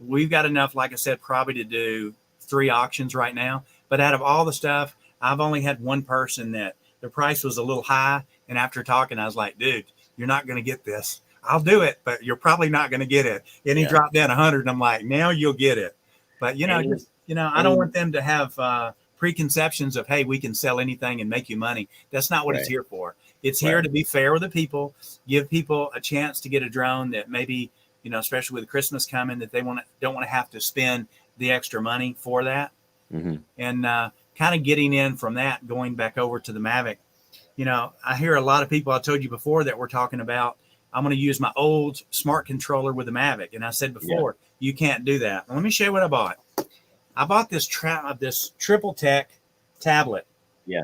We've got enough, like I said, probably to do 3 auctions right now. But out of all the stuff, I've only had one person that the price was a little high, and after talking, I was like, dude, you're not going to get this. I'll do it, but you're probably not going to get it. And he Yeah. dropped down 100, and I'm like, now you'll get it. But Any- just I don't any- want them to have preconceptions of, hey, we can sell anything and make you money. That's not what it's Right. here for. It's here Right. to be fair with the people, give people a chance to get a drone that maybe, especially with Christmas coming, that they don't want to have to spend the extra money for that. Mhm. And kind of getting in from that, going back over to the Mavic. I hear a lot of people, I told you before, that we're talking about, I'm going to use my old smart controller with the Mavic. And I said before, you can't do that. Well, let me show you what I bought. I bought this Triple Tech tablet. Yeah.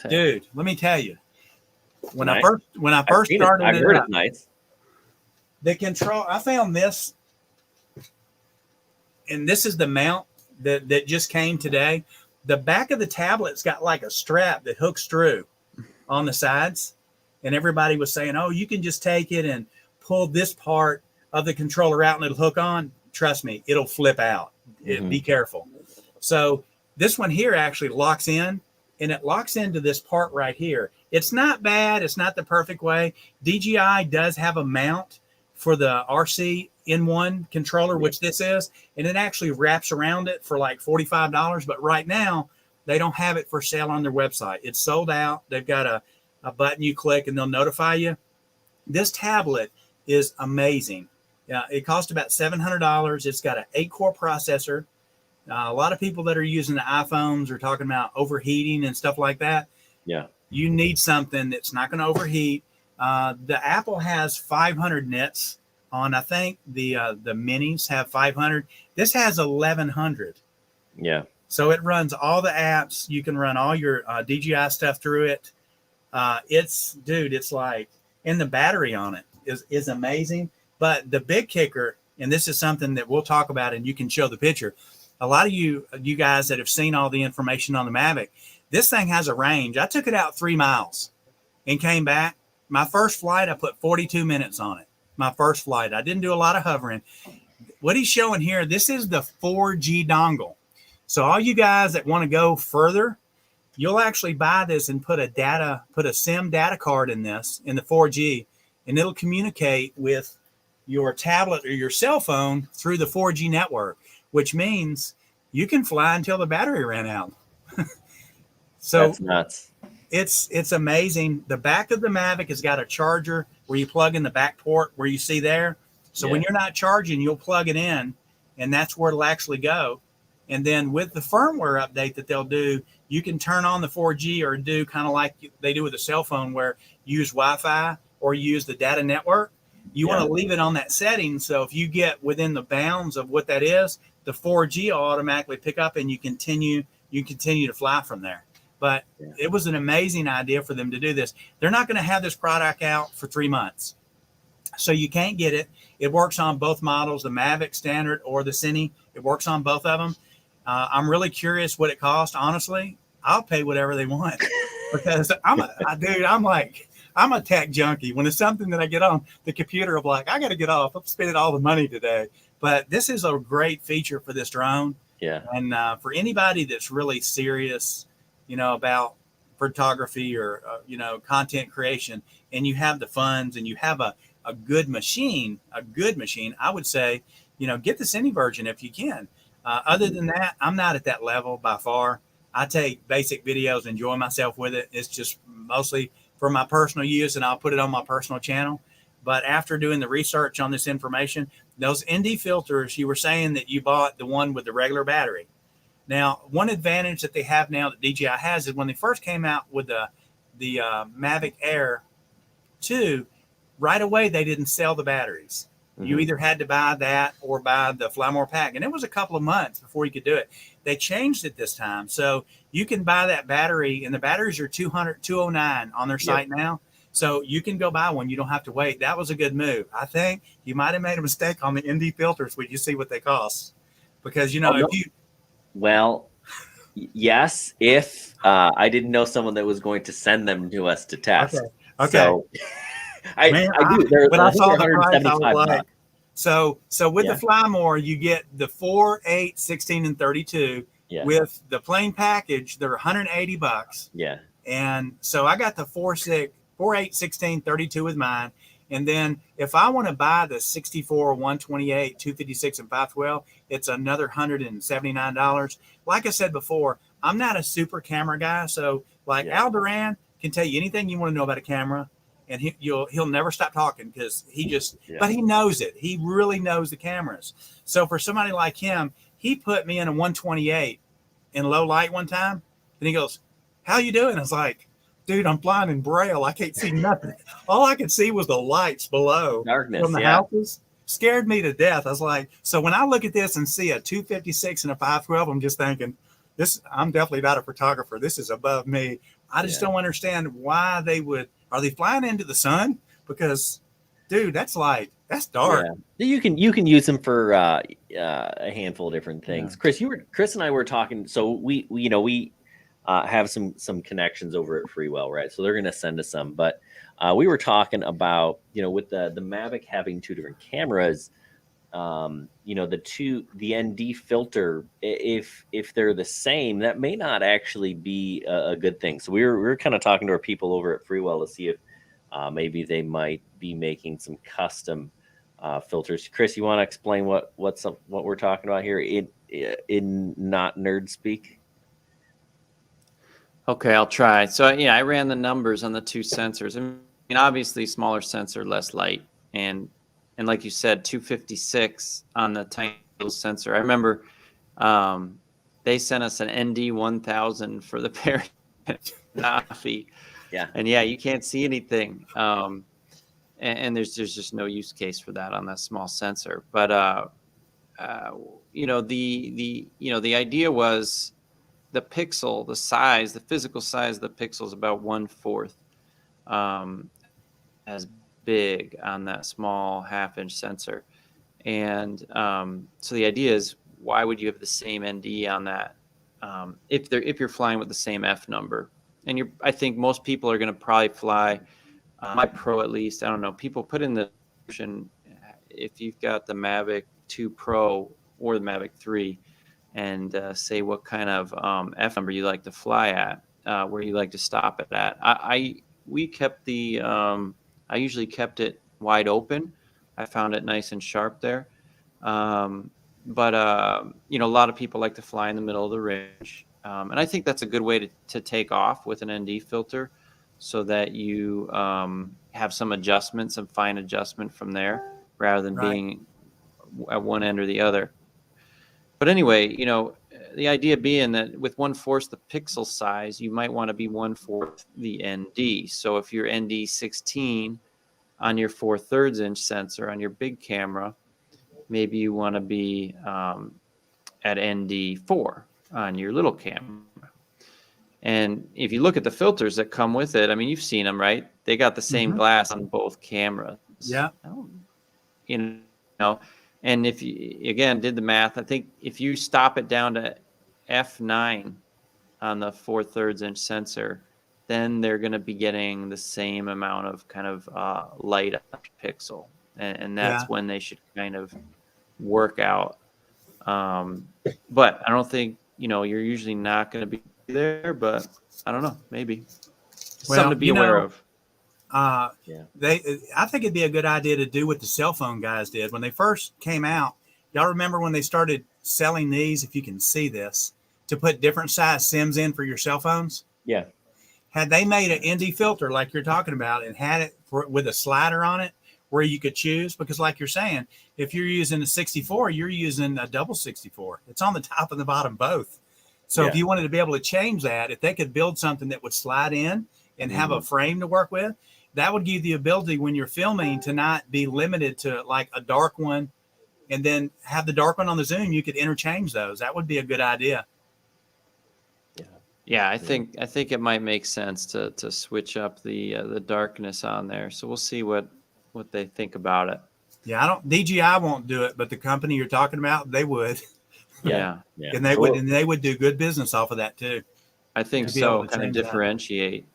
Dude, let me tell you, when Nice. I first started I've it heard up, it's nice. the control, I found this, and this is the mount that just came today. The back of the tablet's got like a strap that hooks through on the sides, and everybody was saying, oh, you can just take it and pull this part of the controller out and it'll hook on. Trust me, it'll flip out. Be careful. So this one here actually locks in, and it locks into this part right here. It's not bad. It's not the perfect way. DJI does have a mount for the RC N1 controller, which this is, and it actually wraps around it for like $45. But right now, they don't have it for sale on their website. It's sold out. They've got a button you click, and they'll notify you. This tablet is amazing. It cost about $700. It's got an 8-core processor. A lot of people that are using the iPhones are talking about overheating and stuff like that. Yeah. You need something that's not going to overheat. The Apple has 500 nits on. I think the minis have 500. This has 1100. Yeah. So it runs all the apps. You can run all your DJI stuff through it. It's like, and the battery on it is amazing. But the big kicker, and this is something that we'll talk about, and you can show the picture. A lot of you guys that have seen all the information on the Mavic, this thing has a range. I took it out 3 miles and came back. My first flight, I put 42 minutes on it. My first flight. I didn't do a lot of hovering. What he's showing here, this is the 4G dongle. So all you guys that want to go further, you'll actually buy this and put a SIM data card in this, in the 4G, and it'll communicate with your tablet or your cell phone through the 4G network, which means you can fly until the battery ran out. So that's nuts. It's amazing. The back of the Mavic has got a charger where you plug in the back port where you see there. So when you're not charging, you'll plug it in, and that's where it'll actually go. And then with the firmware update that they'll do, you can turn on the 4G or do kind of like they do with a cell phone, where you use Wi-Fi or use the data network. You want to leave it on that setting. So if you get within the bounds of what that is, the 4G will automatically pick up, and you continue to fly from there. But it was an amazing idea for them to do this. They're not going to have this product out for 3 months. So you can't get it. It works on both models, the Mavic Standard or the Cine. It works on both of them. I'm really curious what it costs. Honestly, I'll pay whatever they want, because I'm a tech junkie. When it's something that I get on the computer, I'm like, I got to get off. I'm spending all the money today. But this is a great feature for this drone. Yeah. And for anybody that's really serious, about photography or, content creation, and you have the funds and you have a good machine, I would say, get the Cine version if you can. Other than that, I'm not at that level by far. I take basic videos, enjoy myself with it. It's just mostly for my personal use, and I'll put it on my personal channel. But after doing the research on this information, those ND filters, you were saying that you bought the one with the regular battery. Now, one advantage that they have now that DJI has is when they first came out with the Mavic Air 2, right away they didn't sell the batteries. You either had to buy that or buy the Fly More pack. And it was a couple of months before you could do it. They changed it this time. So you can buy that battery, and the batteries are $209 on their site now. So you can go buy one. You don't have to wait. That was a good move. I think you might have made a mistake on the ND filters when you see what they cost. Because, Yes, if I didn't know someone that was going to send them to us to test. Okay. So I Man, do. They're, when I I think saw they're the price, I was 175 like, bucks. so with Yeah. the Fly More, you get the 4, 8, 16, and 32. Yeah. With the plain package, they're 180 bucks. Yeah. And so I got the 4, 6, 4, 8, 16, 32 with mine. And then if I want to buy the 64, 128, 256, and 512, it's another $179. Like I said before, I'm not a super camera guy. So like Yeah. Al Duran can tell you anything you want to know about a camera, and he'll never stop talking because but he knows it. He really knows the cameras. So for somebody like him, he put me in a 128 in low light one time, and he goes, "How you doing?" I was like, "Dude, I'm flying in Braille. I can't see nothing. All I could see was the lights below Darkness, from the houses." Scared me to death. I was like, so when I look at this and see a 256 and a 512, I'm just thinking, I'm definitely not a photographer. This is above me. I just don't understand why are they flying into the sun? Because, dude, that's dark. Yeah. You can use them for a handful of different things. Yeah. Chris and I were talking. So we have some connections over at Freewell, right? So they're going to send us some. But we were talking about, with the Mavic having two different cameras, the ND filter, if they're the same, that may not actually be a good thing. So we were kind of talking to our people over at Freewell to see if maybe they might be making some custom filters. Chris, you want to explain what we're talking about here in not nerd speak? Okay, I'll try. So I ran the numbers on the two sensors. I mean, obviously smaller sensor, less light, and like you said, 256 on the tiny little sensor. I remember they sent us an ND 1000 for the Parafi. Yeah. And you can't see anything. And there's just no use case for that on that small sensor. But the idea was the pixel, the size, the physical size of the pixel is about 1/4 as big on that small 1/2-inch sensor. And so the idea is, why would you have the same ND on that if you're flying with the same F number? And I think most people are going to probably fly, my Pro at least. I don't know. People put in the description if you've got the Mavic 2 Pro or the Mavic 3, and say what kind of F number you like to fly at, where you like to stop it at. I usually kept it wide open. I found it nice and sharp there. But a lot of people like to fly in the middle of the range. And I think that's a good way to take off with an ND filter, so that you have some adjustment, some fine adjustment from there, rather than being at one end or the other. But anyway, the idea being that with 1/4 the pixel size, you might want to be 1/4 the ND. So if you're ND 16 on your 4/3 inch sensor on your big camera, maybe you want to be at ND 4 on your little camera. And if you look at the filters that come with it, I mean, you've seen them, right? They got the same glass on both cameras. Yeah. And if you, again, did the math, I think if you stop it down to F9 on the 4/3 inch sensor, then they're going to be getting the same amount of kind of light on the pixel. And that's when they should kind of work out. But I don't think, you're usually not going to be there, but I don't know, maybe something to be aware of. I think it'd be a good idea to do what the cell phone guys did when they first came out. Y'all remember when they started selling these, if you can see this, to put different size SIMs in for your cell phones? Yeah. Had they made an ND filter like you're talking about and had it with a slider on it where you could choose, because like you're saying, if you're using a 64, you're using a double 64. It's on the top and the bottom both. So if you wanted to be able to change that, if they could build something that would slide in and have a frame to work with, that would give you the ability when you're filming to not be limited to like a dark one and then have the dark one on the zoom. You could interchange those. That would be a good idea. Yeah, I think it might make sense to switch up the darkness on there. So we'll see what they think about it. Yeah, DJI won't do it, but the company you're talking about, they would. Yeah. And they would do good business off of that too. I think To be able so. to Kind of change that. differentiate.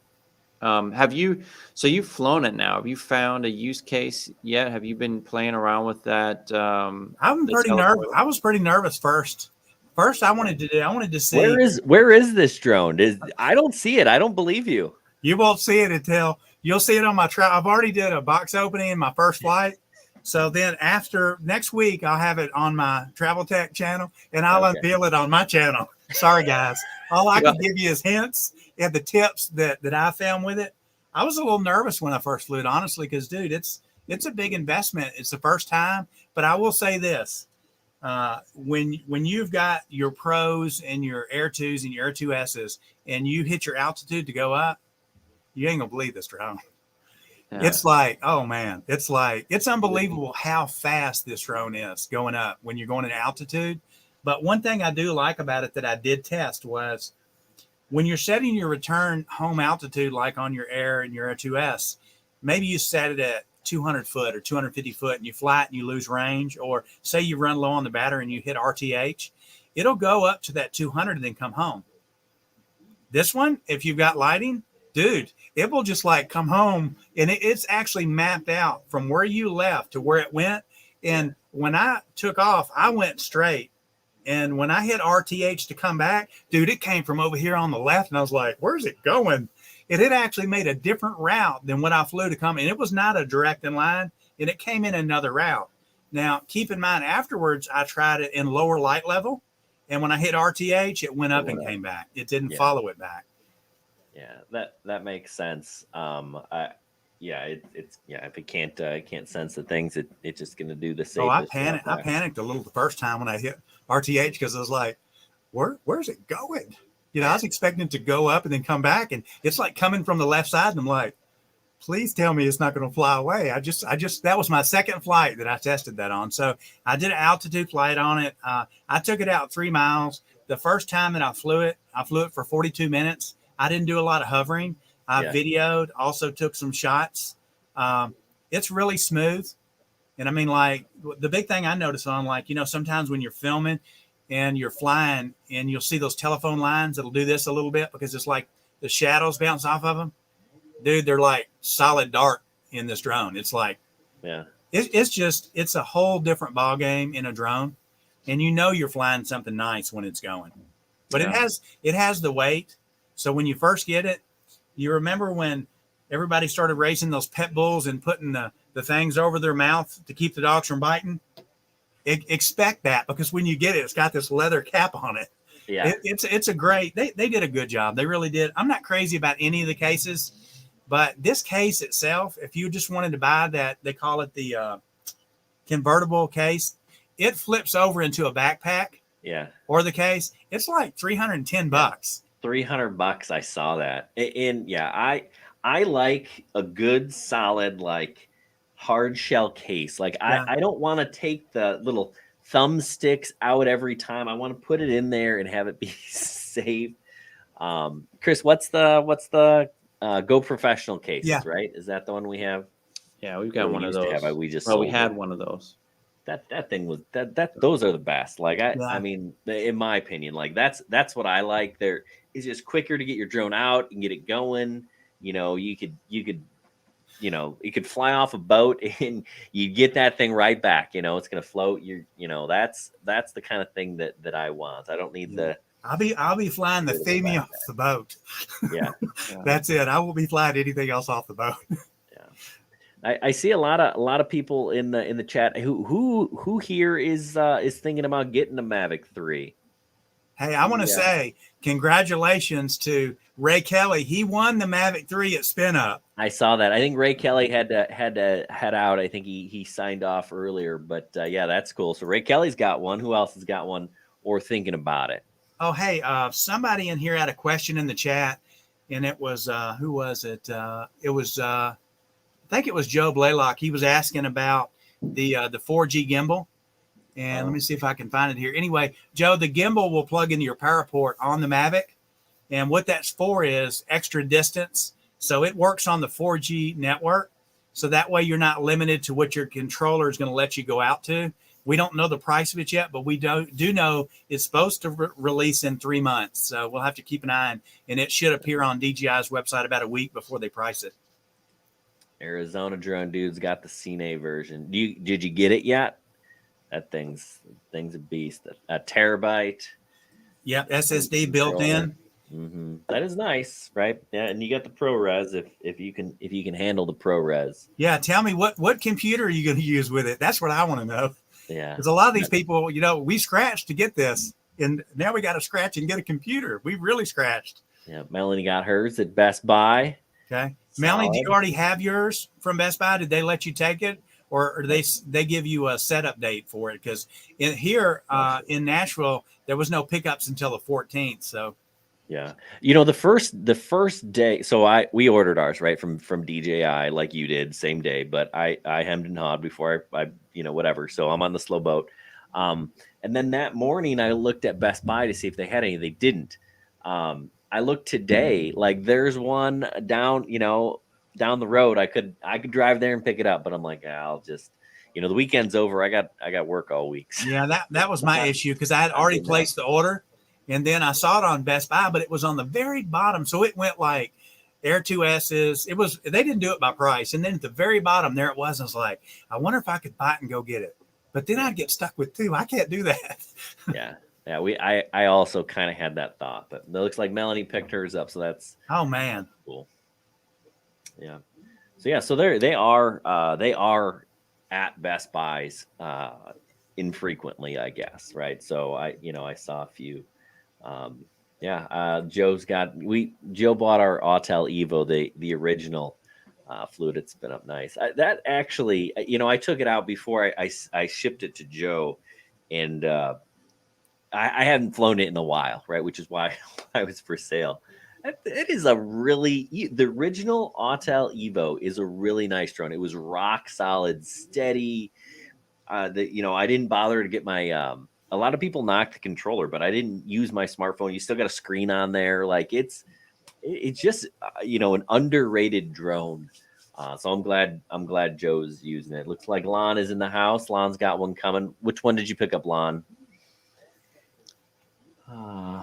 So you've flown it now. Have you found a use case yet? Have you been playing around with that? I'm pretty nervous. I was pretty nervous first. First, I wanted to see. Where is this drone? I don't see it. I don't believe you. You won't see it until you'll see it on my travel. I've already did a box opening in my first flight. So then after next week, I'll have it on my Travel Tech channel and I'll unveil it on my channel. Sorry, guys. All I can give you is hints and the tips that I found with it. I was a little nervous when I first flew it, honestly, because, dude, it's a big investment. It's the first time. But I will say this. When you've got your pros and your Air 2s and your Air 2Ss and you hit your altitude to go up, you ain't gonna believe this drone. Yeah. It's like, oh man, it's unbelievable how fast this drone is going up when you're going at altitude. But one thing I do like about it that I did test was when you're setting your return home altitude, like on your Air and your Air 2S, maybe you set it at 200 foot or 250 foot and you fly it and you lose range, or say you run low on the battery and you hit RTH, it'll go up to that 200 and then come home. This one, if you've got lighting, dude, it will just like come home and it's actually mapped out from where you left to where it went. And when I took off, I went straight. And when I hit RTH to come back, dude, it came from over here on the left. And I was like, where's it going? It had actually made a different route than what I flew to come. And it was not a direct in line. And it came in another route. Now, keep in mind, afterwards, I tried it in lower light level. And when I hit RTH, it went up and came back. It didn't follow it back. Yeah, that makes sense. If it can't sense the things, it's just gonna do the same. Oh, I panicked a little the first time when I hit RTH because I was like, where's it going? You know, I was expecting it to go up and then come back, and it's like coming from the left side, and I'm like, please tell me it's not going to fly away. I just that was my second flight that I tested that on. So I did an altitude flight on it. I took it out 3 miles. The first time that I flew it for 42 minutes. I didn't do a lot of hovering. I videoed, also took some shots. It's really smooth. And I mean, like, the big thing I noticed on, like, you know, sometimes when you're filming and you're flying and you'll see those telephone lines that'll do this a little bit because it's like the shadows bounce off of them. Dude, they're like solid dark in this drone. It's like, it's a whole different ball game in a drone. And you know you're flying something nice when it's going. But it has the weight. So when you first get it, you remember when everybody started raising those pet bulls and putting the things over their mouth to keep the dogs from biting? Expect that, because when you get it, it's got this leather cap on it. Yeah, it's a great. They did a good job. They really did. I'm not crazy about any of the cases, but this case itself, if you just wanted to buy that, they call it the convertible case. It flips over into a backpack. Yeah. Or the case. It's like $310. $300. I saw that. And I like a good solid, like, hard shell case. Like, I don't want to take the little thumbsticks out every time. I want to put it in there and have it be safe. Chris, what's the Go Professional cases, right? Is that the one we have? Yeah, we've got one of those. We had one of those. That thing was those are the best. Like, I mean, in my opinion, like, that's what I like. It's just quicker to get your drone out and get it going. You know, you could it could fly off a boat and you get that thing right back. You know, it's gonna float. That's the kind of thing that I want. I don't need the. I'll be flying the Themia off the boat. Yeah. That's it. I won't be flying anything else off the boat. I see a lot of people in the chat who here is thinking about getting a Mavic 3. Hey, I want to say congratulations to Ray Kelly. He won the Mavic 3 at Spin Up. I saw that. I think Ray Kelly had to head out. I think he signed off earlier, but that's cool. So Ray Kelly's got one. Who else has got one or thinking about it? Oh, hey, somebody in here had a question in the chat, and it was who was it? It was I think it was Joe Blaylock. He was asking about the 4G gimbal. And let me see if I can find it here. Anyway, Joe, the gimbal will plug into your power port on the Mavic. And what that's for is extra distance. So it works on the 4G network. So that way you're not limited to what your controller is going to let you go out to. We don't know the price of it yet, but we do know it's supposed to release in 3 months. So we'll have to keep an eye on, and it should appear on DJI's website about a week before they price it. Arizona Drone Dude's got the Cine version. Did you get it yet? That thing's a beast. A terabyte. Yep, SSD built in. Mm-hmm. That is nice, right? Yeah, and you got the ProRes if you can handle the ProRes. Yeah, tell me what computer are you going to use with it? That's what I want to know. Yeah, because a lot of these people, we scratched to get this, and now we got to scratch and get a computer. We really scratched. Yeah, Melanie got hers at Best Buy. Okay, Melanie, do you already have yours from Best Buy? Did they let you take it, or they give you a setup date for it? Because in Nashville, there was no pickups until the 14th. So. Yeah. The first day, so we ordered ours right from DJI like you did, same day, but I hemmed and hawed before I whatever. So I'm on the slow boat. And then that morning I looked at Best Buy to see if they had any. They didn't. I looked today, like there's one down the road. I could drive there and pick it up, but I'm like, I'll just, the weekend's over. I got work all week. Yeah, that was my issue because I had already placed the order. And then I saw it on Best Buy, but it was on the very bottom. So it went like Air 2S's. They didn't do it by price. And then at the very bottom, there it was. I was like, I wonder if I could buy it and go get it. But then I'd get stuck with two. I can't do that. Yeah. I also kind of had that thought, but it looks like Melanie picked hers up. So that's cool. Yeah. So they are at Best Buys infrequently, I guess. Right. So I saw a few. Joe bought our Autel Evo, the original fluid. It's been up nice. That actually, I took it out before I shipped it to Joe, and I hadn't flown it in a while, right? Which is why I was for sale. It is the original Autel Evo is a really nice drone. It was rock solid, steady. I didn't bother to get my. A lot of people knock the controller, but I didn't use my smartphone. You still got a screen on there. Like it's just, an underrated drone. So I'm glad Joe's using it. Looks like Lon is in the house. Lon's got one coming. Which one did you pick up, Lon?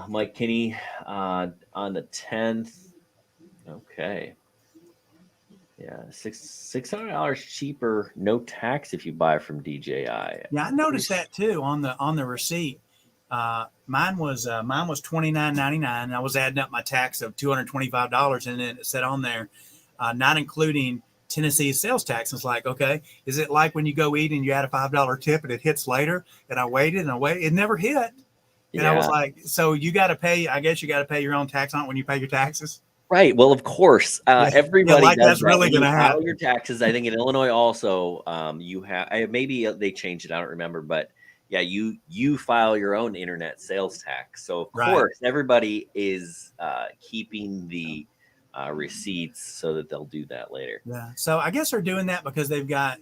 Mike Kinney, on the 10th. Okay. Yeah, $600 cheaper, no tax if you buy from DJI. Yeah, I noticed that too on the receipt. Mine was $29.99. I was adding up my tax of $225, and then it said on there, not including Tennessee sales tax. It's like, okay, is it like when you go eat and you add a $5 tip and it hits later? And I waited, it never hit. And I was like, so you got to pay. I guess you got to pay your own tax on it when you pay your taxes. Right. Well, of course, everybody does that's really going to happen. Your taxes. I think in Illinois also, you have maybe they changed it. I don't remember, but yeah, you file your own internet sales tax. So of course, everybody is keeping the receipts so that they'll do that later. Yeah. So I guess they're doing that because they've got.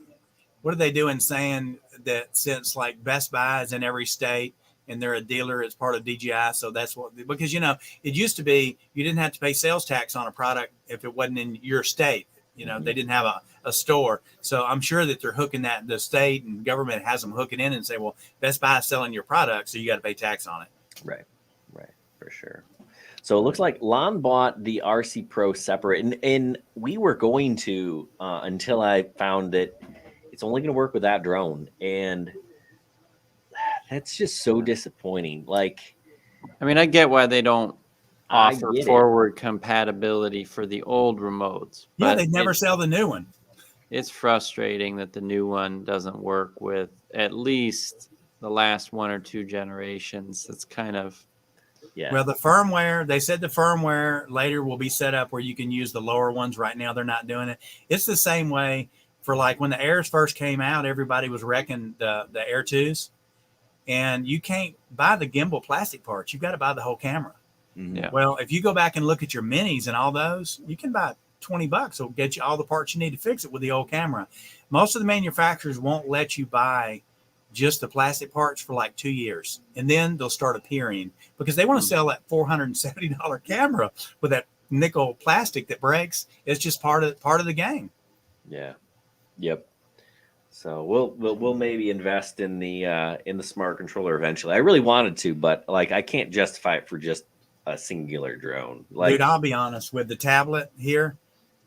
What are they doing? Saying that since like Best Buy is in every state. And they're a dealer as part of DJI. So that's because, it used to be you didn't have to pay sales tax on a product if it wasn't in your state. They didn't have a store. So I'm sure that they're hooking that the state and government has them hooking in and say, well, Best Buy is selling your product, so you got to pay tax on it. Right, for sure. So it looks like Lon bought the RC Pro separate, and we were going to until I found that it's only going to work with that drone. And that's just so disappointing. Like, I mean, I get why they don't offer forward compatibility for the old remotes. Yeah, they never sell the new one. It's frustrating that the new one doesn't work with at least the last one or two generations. It's kind of Well, the firmware, they said the firmware later will be set up where you can use the lower ones. Right now, they're not doing it. It's the same way for like when the Airs first came out, everybody was wrecking the Air 2s. And you can't buy the gimbal plastic parts. You've got to buy the whole camera. Yeah. Well, if you go back and look at your minis and all those, you can buy $20. It'll get you all the parts you need to fix it with the old camera. Most of the manufacturers won't let you buy just the plastic parts for like 2 years. And then they'll start appearing because they want to sell that $470 camera with that nickel plastic that breaks. It's just part of the game. Yeah. Yep. So we'll maybe invest in the smart controller eventually. I really wanted to, but like I can't justify it for just a singular drone. Like, Dude, I'll be honest with the tablet here.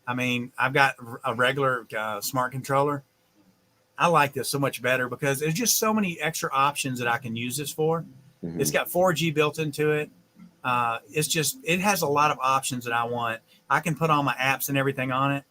I mean, I've got a regular smart controller. I like this so much better because there's just so many extra options that I can use this for. mhm. It's got 4G built into it. It has a lot of options that I want. I can put all my apps and everything on it.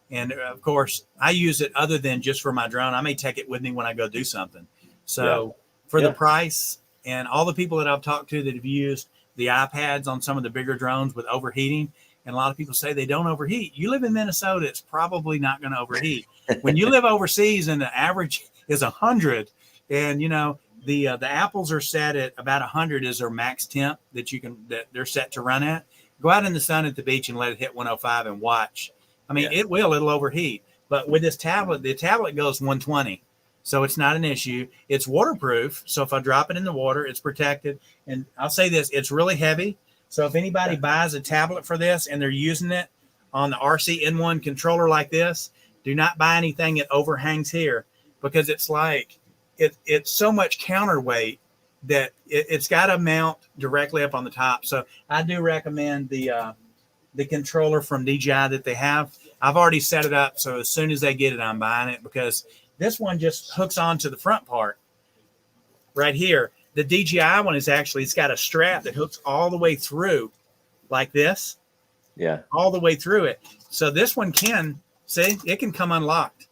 And of course, I use it other than just for my drone. I may take it with me when I go do something. So for the price and all the people that I've talked to that have used the iPads on some of the bigger drones with overheating, and a lot of people say they don't overheat. You live in Minnesota, it's probably not going to overheat. When you live overseas and the average is 100, and the apples are set at about 100 is their max temp that they're set to run at. Go out in the sun at the beach and let it hit 105 and watch. I mean, it'll overheat. But with this tablet, the tablet goes 120. So it's not an issue. It's waterproof. So if I drop it in the water, it's protected. And I'll say this, it's really heavy. So if anybody buys a tablet for this and they're using it on the RC N1 controller like this, do not buy anything that overhangs here, because it's like it's so much counterweight that it's got to mount directly up on the top. So I do recommend the controller from DJI that they have. I've already set it up, so as soon as they get it, I'm buying it, because this one just hooks onto the front part right here. The DJI one is it's got a strap that hooks all the way through like this. Yeah. All the way through it. So this one it can come unlocked.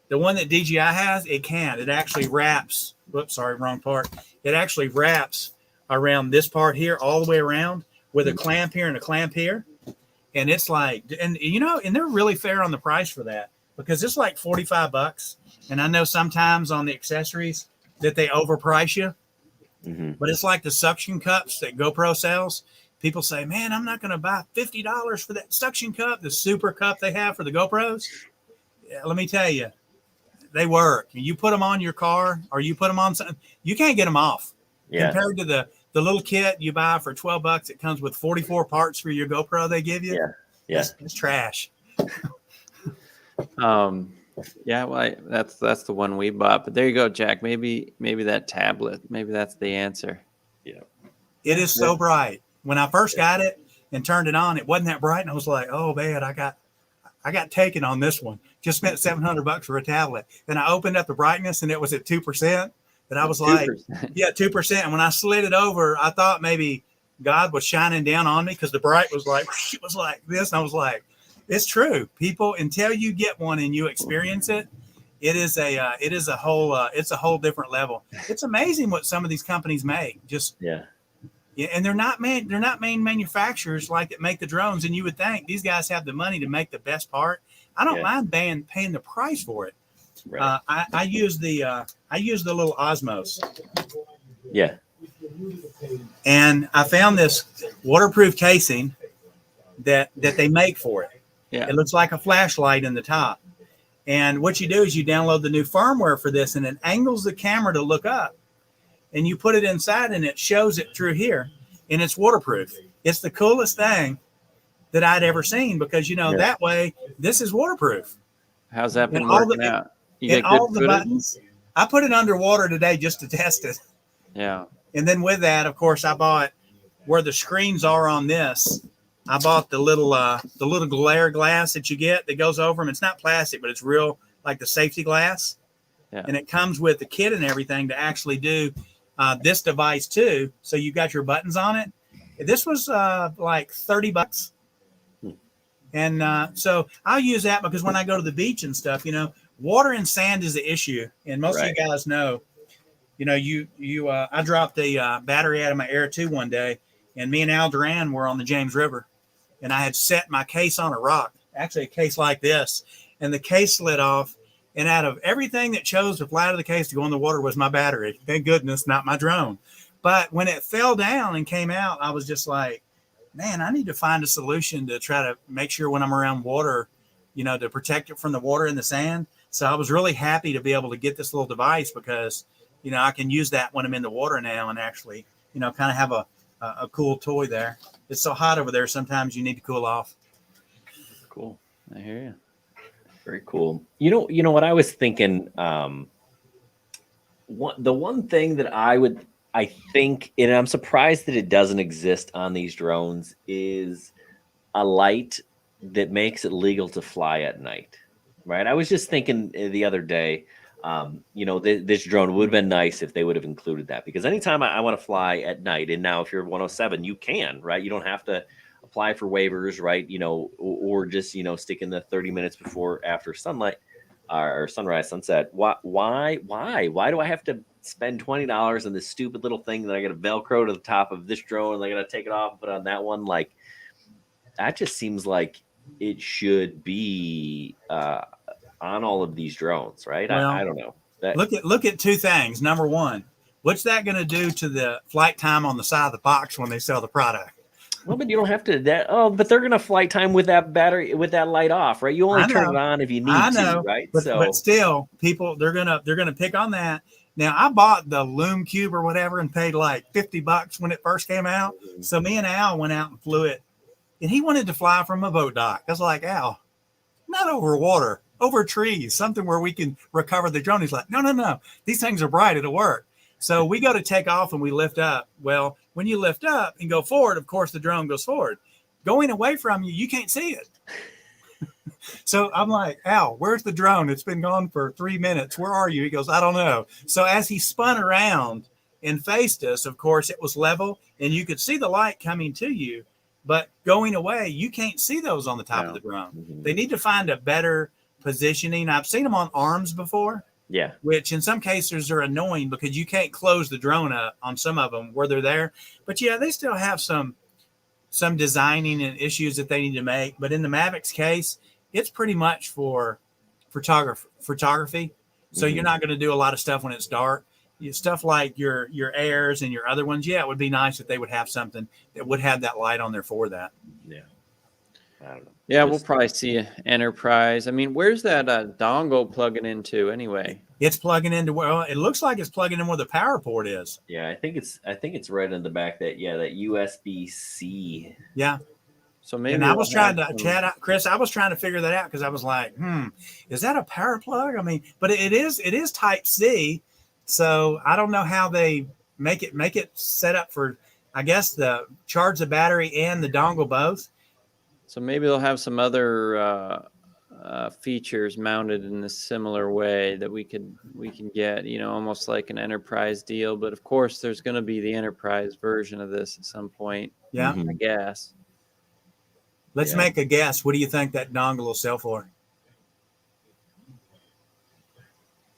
The one that DJI has, it can. It actually wraps. Whoops, sorry, wrong part. It actually wraps around this part here, all the way around, with a clamp here and a clamp here. And it's like, and they're really fair on the price for that, because it's like $45. And I know sometimes on the accessories that they overprice you, but it's like the suction cups that GoPro sells. People say, man, I'm not going to buy $50 for that suction cup, the super cup they have for the GoPros. Yeah, let me tell you, they work. You put them on your car, or you put them on something, you can't get them off. Yeah. Compared to the little kit you buy for $12, it comes with 44 parts for your GoPro they give you. Yeah. It's trash. Yeah, well, that's the one we bought. But there you go, Jack. Maybe that tablet. Maybe that's the answer. Yeah. It is so bright. When I first got it and turned it on, it wasn't that bright, and I was like, "Oh man, I got taken on this one. Just spent $700 for a tablet." Then I opened up the brightness, and it was at 2%. And I was 2%. Like, "Yeah, 2%." And when I slid it over, I thought maybe God was shining down on me, because the bright was like, it was like this, and I was like, it's true, people. Until you get one and you experience it, it's a whole different level. It's amazing what some of these companies make. And they're not main manufacturers like that make the drones. And you would think these guys have the money to make the best part. I don't mind paying the price for it. Right. I use the little Osmos. Yeah. And I found this waterproof casing that they make for it. Yeah. It looks like a flashlight in the top. And what you do is you download the new firmware for this, and it angles the camera to look up. And you put it inside, and it shows it through here, and it's waterproof. It's the coolest thing that I'd ever seen, because that way this is waterproof. How's that been working out? You get all the buttons. I put it underwater today just to test it. Yeah. And then with that, of course, I bought where the screens are on this. I bought the little glare glass that you get that goes over them. It's not plastic, but it's real, like the safety glass. Yeah. And it comes with the kit and everything to actually do this device too. So you got your buttons on it. This was like $30. And so I'll use that, because when I go to the beach and stuff, water and sand is the issue. And most of you guys know, I dropped a battery out of my Air 2 one day, and me and Al Duran were on the James River, and I had set my case on a rock, actually a case like this, and the case slid off. And out of everything that chose to fly out of the case to go in the water was my battery. Thank goodness, not my drone. But when it fell down and came out, I was just like, man, I need to find a solution to try to make sure when I'm around water, to protect it from the water and the sand. So I was really happy to be able to get this little device, because, I can use that when I'm in the water now, and actually, kind of have a cool toy there. It's so hot over there, sometimes you need to cool off. Cool. I hear you. Very cool. You know what I was thinking. The one thing that I think, and I'm surprised that it doesn't exist on these drones, is a light that makes it legal to fly at night. Right. I was just thinking the other day, this drone would have been nice if they would have included that, because anytime I want to fly at night, and now if you're 107, you can, right? You don't have to apply for waivers, right? Or just, stick in the 30 minutes before, after sunlight or sunrise, sunset. Why do I have to spend $20 on this stupid little thing that I got to Velcro to the top of this drone and I got to take it off and put it on that one? Like, that just seems like it should be on all of these drones, right? Well, I don't know. Look at two things. Number one, what's that going to do to the flight time on the side of the box when they sell the product? Well, but you don't have to but they're going to flight time with that battery, with that light off, right? You only turn it on if you need to, right? But still, people they're gonna pick on that. Now, I bought the Loom Cube or whatever and paid like $50 when it first came out. Mm-hmm. So me and Al went out and flew it, and he wanted to fly from a boat dock. I was like, Al, not over water, over trees, something where we can recover the drone. He's like, no, these things are bright, it'll work. So we go to take off and we lift up. Well, when you lift up and go forward, of course, the drone goes forward. Going away from you, you can't see it. So I'm like, Al, where's the drone? It's been gone for 3 minutes. Where are you? He goes, I don't know. So as he spun around and faced us, of course, it was level and you could see the light coming to you. But going away, you can't see those on the top of the drone. Mm-hmm. They need to find a better positioning. I've seen them on arms before. Yeah. Which in some cases are annoying because you can't close the drone up on some of them where they're there. But yeah, they still have some designing and issues that they need to make. But in the Mavic's case, it's pretty much for photography. So you're not going to do a lot of stuff when it's dark. Stuff like your Airs and your other ones. Yeah, it would be nice if they would have something that would have that light on there for that. Yeah. I don't know. Yeah, we'll probably see an Enterprise. I mean, where's that dongle plugging into anyway? It's plugging into, well, it looks like it's plugging in where the power port is. Yeah, I think it's right in the back, that USB-C. Yeah. So maybe. And I was trying to chat out, Chris. I was trying to figure that out because I was like, is that a power plug? I mean, but it is Type C. So I don't know how they make it set up for, I guess, the charge the battery and the dongle both. So maybe they'll have some other features mounted in a similar way that we can get, almost like an Enterprise deal. But of course, there's going to be the Enterprise version of this at some point. Yeah, I guess. Let's make a guess. What do you think that dongle will sell for?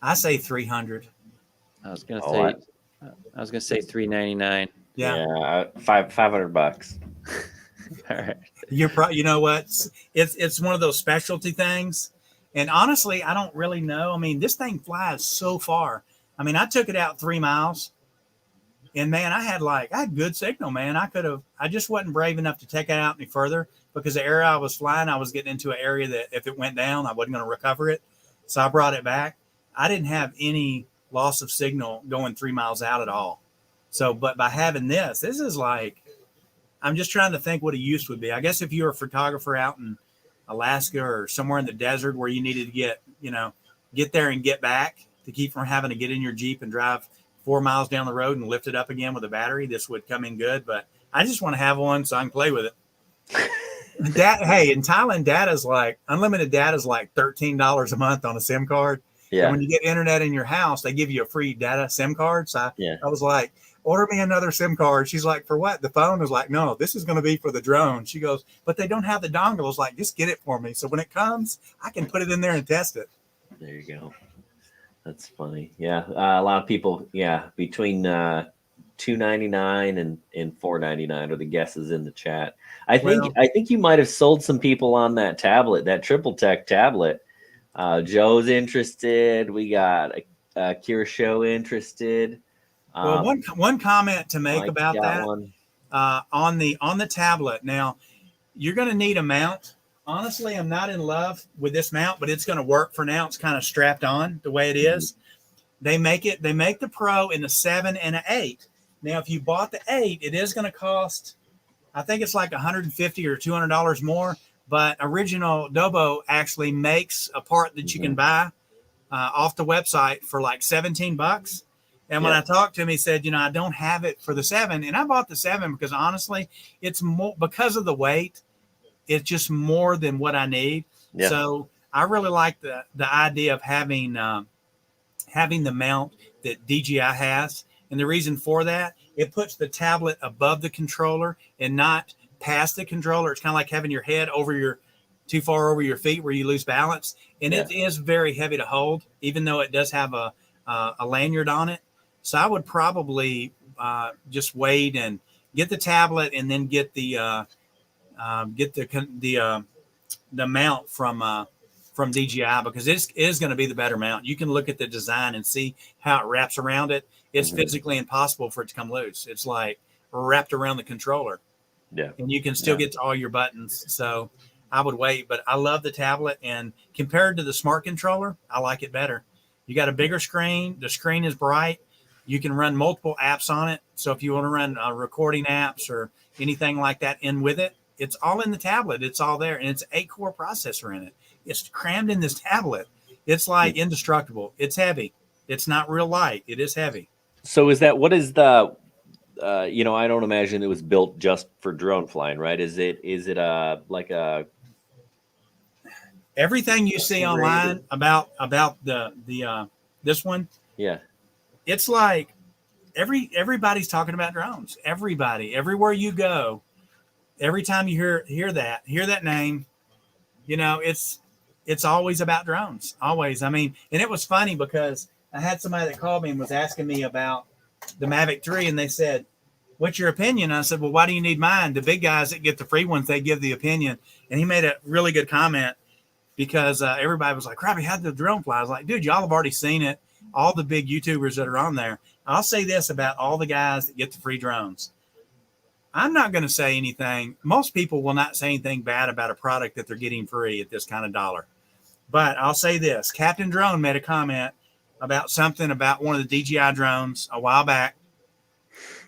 I say 300. I was gonna say $399. Yeah, $500. All right. You know what? It's one of those specialty things. And honestly, I don't really know. I mean, this thing flies so far. I mean, I took it out 3 miles and man, I had good signal, man. I just wasn't brave enough to take it out any further because the area I was flying, I was getting into an area that if it went down, I wasn't going to recover it. So I brought it back. I didn't have any loss of signal going 3 miles out at all. So, but by having this is like, I'm just trying to think what a use would be. I guess if you were a photographer out in Alaska or somewhere in the desert where you needed to get there and get back to keep from having to get in your Jeep and drive 4 miles down the road and lift it up again with a battery, this would come in good. But I just want to have one so I can play with it. Hey, in Thailand, unlimited data is like $13 a month on a SIM card. Yeah. And when you get internet in your house, they give you a free data SIM card. So I was like, order me another SIM card. She's like, for what? The phone is like, no, this is going to be for the drone. She goes, but they don't have the dongle. I was like, just get it for me. So when it comes, I can put it in there and test it. There you go. That's funny. Yeah. A lot of people, between $299 and $499 are the guesses in the chat. I think you might have sold some people on that tablet, that Triple Tech tablet. Joe's interested. We got Kira Show interested. Well, one comment to make about that on the tablet. Now, you're going to need a mount. Honestly, I'm not in love with this mount, but it's going to work for now. It's kind of strapped on the way it is. They make the Pro in the 7 and an 8. Now, if you bought the 8, it is going to cost, I think it's like $150 or $200 more. but original Dobo actually makes a part that you can buy off the website for like $17. And when I talked to him, he said, I don't have it for the 7. And I bought the 7 because honestly, it's more because of the weight. It's just more than what I need. Yeah. So I really like the idea of having the mount that DJI has. And the reason for that, it puts the tablet above the controller and not past the controller. It's kind of like having your head too far over your feet where you lose balance. And it is very heavy to hold, even though it does have a lanyard on it. So I would probably just wait and get the tablet and then get the mount from DJI, because it is going to be the better mount. You can look at the design and see how it wraps around it. It's physically impossible for it to come loose. It's like wrapped around the controller. Yeah. And you can still get to all your buttons. So I would wait, but I love the tablet, and compared to the smart controller, I like it better. You got a bigger screen. The screen is bright. You can run multiple apps on it. So if you want to run recording apps or anything like that in with it, it's all in the tablet. It's all there. And it's an 8-core processor in it. It's crammed in this tablet. It's like indestructible. It's heavy. It's not real light. It is heavy. So what is the, I don't imagine it was built just for drone flying, right? Is it like a, everything you see online about the this one? Yeah. It's like everybody's talking about drones. Everybody, everywhere you go, every time you hear that name, it's always about drones. Always. I mean, and it was funny because I had somebody that called me and was asking me about the Mavic 3, and they said, "What's your opinion?" I said, "Well, why do you need mine? The big guys that get the free ones, they give the opinion." And he made a really good comment because everybody was like, "Robby, how'd the drone fly?" I was like, "Dude, y'all have already seen it. All the big YouTubers that are on there." I'll say this about all the guys that get the free drones. I'm not going to say anything. Most people will not say anything bad about a product that they're getting free at this kind of dollar. But I'll say this. Captain Drone made a comment about something about one of the DJI drones a while back.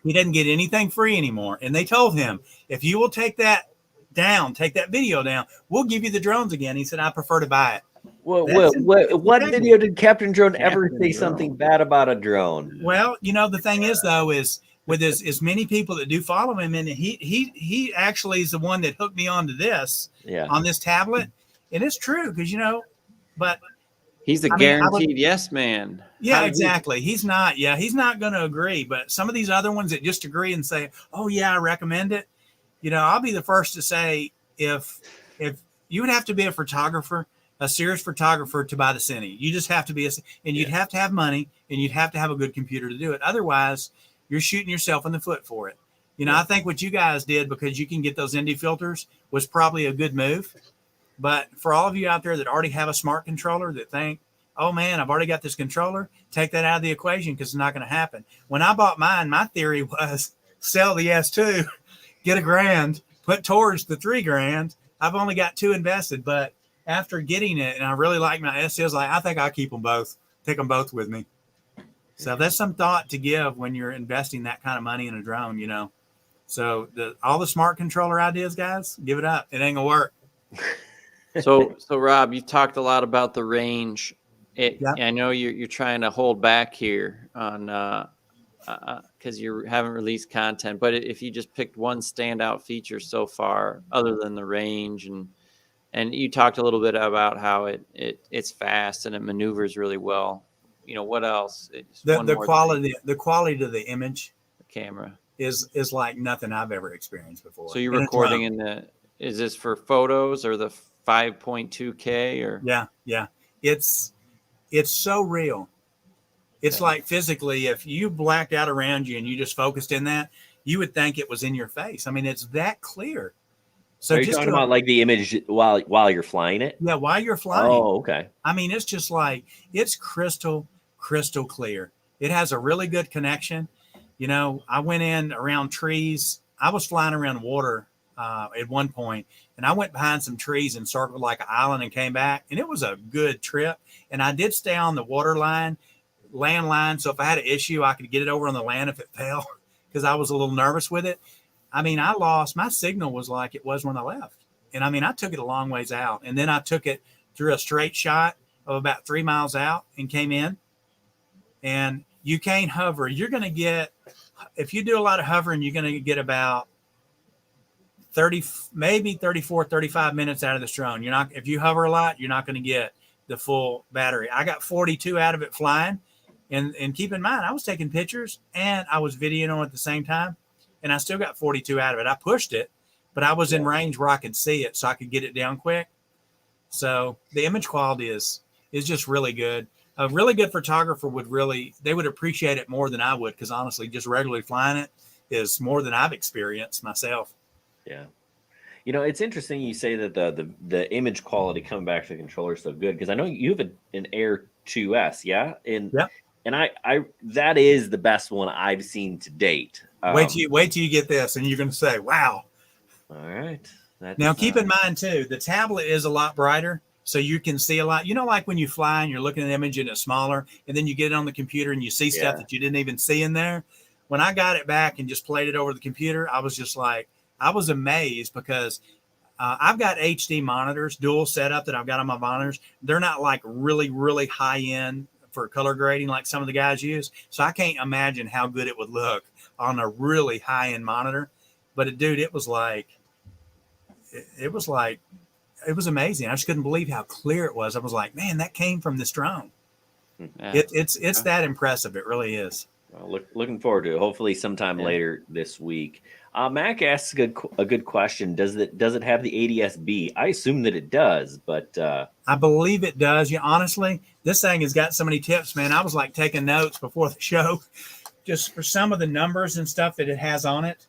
He doesn't get anything free anymore. And they told him, if you will take that video down, we'll give you the drones again. He said, I prefer to buy it. Well, what video did Captain Drone ever say something bad about a drone? Well, the thing is, though, is with as many people that do follow him, and he actually is the one that hooked me onto this on this tablet. And it's true because, but he's a guaranteed yes man. Yeah, exactly. He's not going to agree. But some of these other ones that just agree and say, oh, yeah, I recommend it. I'll be the first to say if you would have to be a photographer, a serious photographer, to buy the Cine. You just have to be and you'd have to have money, and you'd have to have a good computer to do it. Otherwise, you're shooting yourself in the foot for it. I think what you guys did, because you can get those ND filters, was probably a good move. But for all of you out there that already have a smart controller that think, oh man, I've already got this controller, take that out of the equation because it's not going to happen. When I bought mine, my theory was sell the S2, get $1,000, put towards the $3,000. I've only got 2 invested, but after getting it, and I really like my S2, I think I'll keep them both, take them both with me. So that's some thought to give when you're investing that kind of money in a drone, So all the smart controller ideas, guys, give it up. It ain't gonna work. So Rob, you talked a lot about the range. I know you're trying to hold back here on because you haven't released content. But if you just picked one standout feature so far, other than the range, and you talked a little bit about how it's fast and it maneuvers really well. What else? The quality of the image, the camera is like nothing I've ever experienced before. So you're recording is this for photos or the 5.2K or? Yeah. It's so real. It's like physically, if you blacked out around you and you just focused in that, you would think it was in your face. I mean, it's that clear. So are you talking about like the image while you're flying it? Yeah, while you're flying. Oh, okay. I mean, it's just like, it's crystal clear. It has a really good connection. I went in around trees. I was flying around water at one point, and I went behind some trees and circled like an island and came back, and it was a good trip. And I did stay on the land line, so if I had an issue, I could get it over on the land if it fell, because I was a little nervous with it. I mean, my signal was like it was when I left. And I mean, I took it a long ways out, and then I took it through a straight shot of about 3 miles out and came in. And you can't hover. You're going to get, if you do a lot of hovering, you're going to get about 30, maybe 34, 35 minutes out of this drone. You're not, if you hover a lot, you're not going to get the full battery. I got 42 out of it flying. And keep in mind, I was taking pictures and I was videoing at the same time, and I still got 42 out of it. I pushed it, but I was in range where I could see it, so I could get it down quick. So the image quality is just really good. A really good photographer they would appreciate it more than I would, because honestly, just regularly flying it is more than I've experienced myself. Yeah. It's interesting you say that the image quality coming back to the controller is so good, because I know you have an Air 2S, yeah? And I that is the best one I've seen to date. Wait till you get this, and you're going to say, "Wow!" All right. Now, keep in mind too, the tablet is a lot brighter, so you can see a lot. Like when you fly and you're looking at an image and it's smaller, and then you get it on the computer and you see stuff that you didn't even see in there. When I got it back and just played it over the computer, I was just like, I was amazed, because I've got HD monitors, dual setup that I've got on my monitors. They're not like really, really high end for color grading like some of the guys use. So I can't imagine how good it would look on a really high end monitor. But dude, it was amazing. I just couldn't believe how clear it was. I was like, man, that came from this drone. Yeah. It's that impressive. It really is. Well, looking forward to it. Hopefully sometime later this week. Mac asks a good question. Does it have the ADS-B? I assume that it does, but I believe it does. Honestly, this thing has got so many tips, man. I was like taking notes before the show, just for some of the numbers and stuff that it has on it.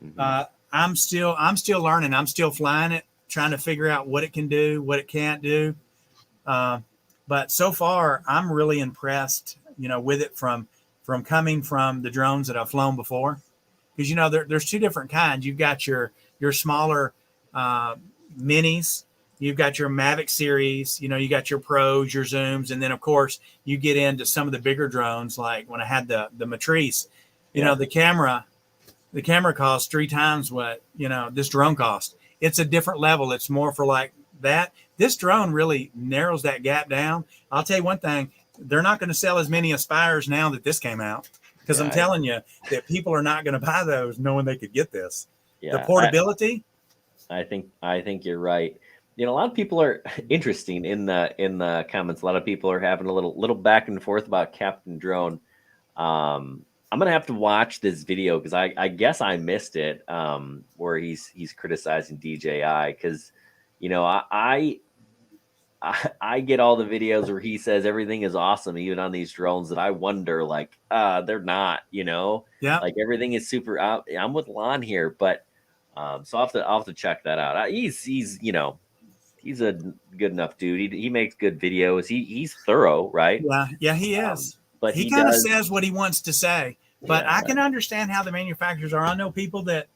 Mm-hmm. I'm still learning. I'm still flying it, trying to figure out what it can do, what it can't do. But so far, I'm really impressed, with it from coming from the drones that I've flown before. Because, there's two different kinds. You've got your smaller minis. You've got your Mavic series. You got your pros, your zooms. And then, of course, you get into some of the bigger drones. Like when I had the Matrice, the camera costs 3 times what, this drone cost. It's a different level. It's more for like that. This drone really narrows that gap down. I'll tell you one thing. They're not going to sell as many Aspires now that this came out. Because I'm telling you that people are not going to buy those knowing they could get this. Yeah, the portability. I think you're right. A lot of people are interesting in the comments. A lot of people are having a little back and forth about Captain Drone. I'm gonna have to watch this video, because I guess I missed it, where he's criticizing DJI, because I get all the videos where he says everything is awesome, even on these drones, that I wonder, like, they're not, like everything is super out. I'm with Lon here, but so I'll have to check that out. He's a good enough dude. He makes good videos. He's thorough, right? Yeah, he is. But he kind of says what he wants to say. But I can understand how the manufacturers are. I know people that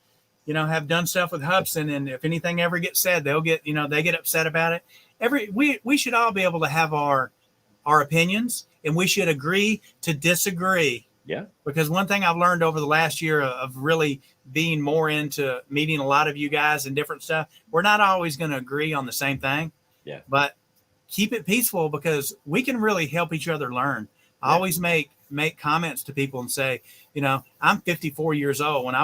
have done stuff with Hubsan, and if anything ever gets said, they'll get they get upset about it. We should all be able to have our opinions, and we should agree to disagree. Yeah. Because one thing I've learned over the last year of really being more into meeting a lot of you guys and different stuff, we're not always going to agree on the same thing. Yeah. But keep it peaceful, because we can really help each other learn. I always make comments to people and say, I'm 54 years old. When I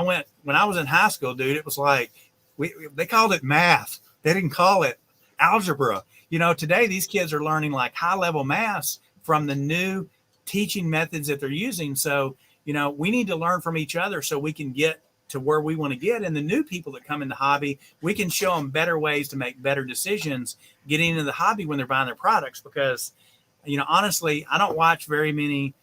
was in high school, dude, it was like they called it math. They didn't call it algebra. Today these kids are learning like high level maths from the new teaching methods that they're using. So, we need to learn from each other so we can get to where we want to get. And the new people that come in the hobby, we can show them better ways to make better decisions getting into the hobby when they're buying their products. Because, honestly, I don't watch very many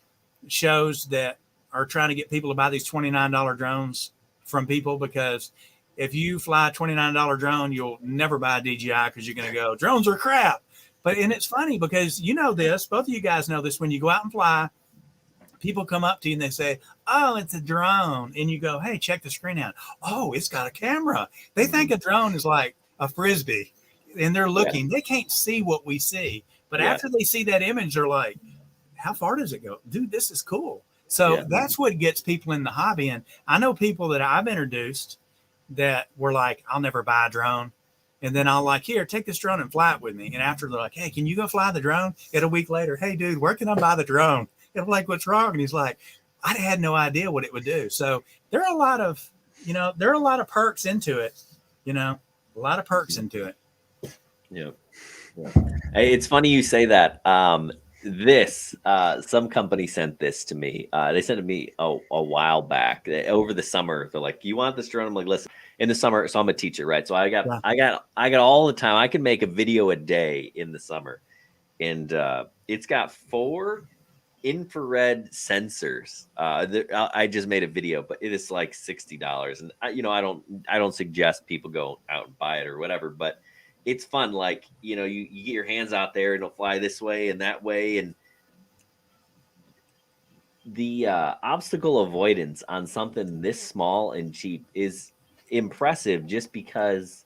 shows that are trying to get people to buy these $29 drones from people, because if you fly a $29 drone, you'll never buy a DJI, because you're going to go, drones are crap. And it's funny, because this, both of you guys know this, when you go out and fly, people come up to you and they say, oh, it's a drone. And you go, hey, check the screen out. Oh, it's got a camera. They think a drone is like a Frisbee, and they're looking. They can't see what we see. But after they see that image, they're like, how far does it go? Dude, this is cool. So that's what gets people in the hobby. And I know people that I've introduced that were like, I'll never buy a drone. And then I'll like, here, take this drone and fly it with me. And after they're like, hey, can you go fly the drone? And a week later, hey, dude, where can I buy the drone? And I'm like, what's wrong? And he's like, I had no idea what it would do. So there are a lot of, there are a lot of perks into it, a lot of perks into it. Yeah. Hey, it's funny you say that. Some company sent this to me. They sent it to me a while back over the summer. They're like, you want this drone? I'm like, listen, in the summer. So I'm a teacher, right? So I got all the time. I can make a video a day in the summer, and it's got 4 infrared sensors. I just made a video, but it is like $60. And I don't suggest people go out and buy it or whatever, but it's fun. Like, you get your hands out there and it'll fly this way and that way. And the obstacle avoidance on something this small and cheap is impressive, just because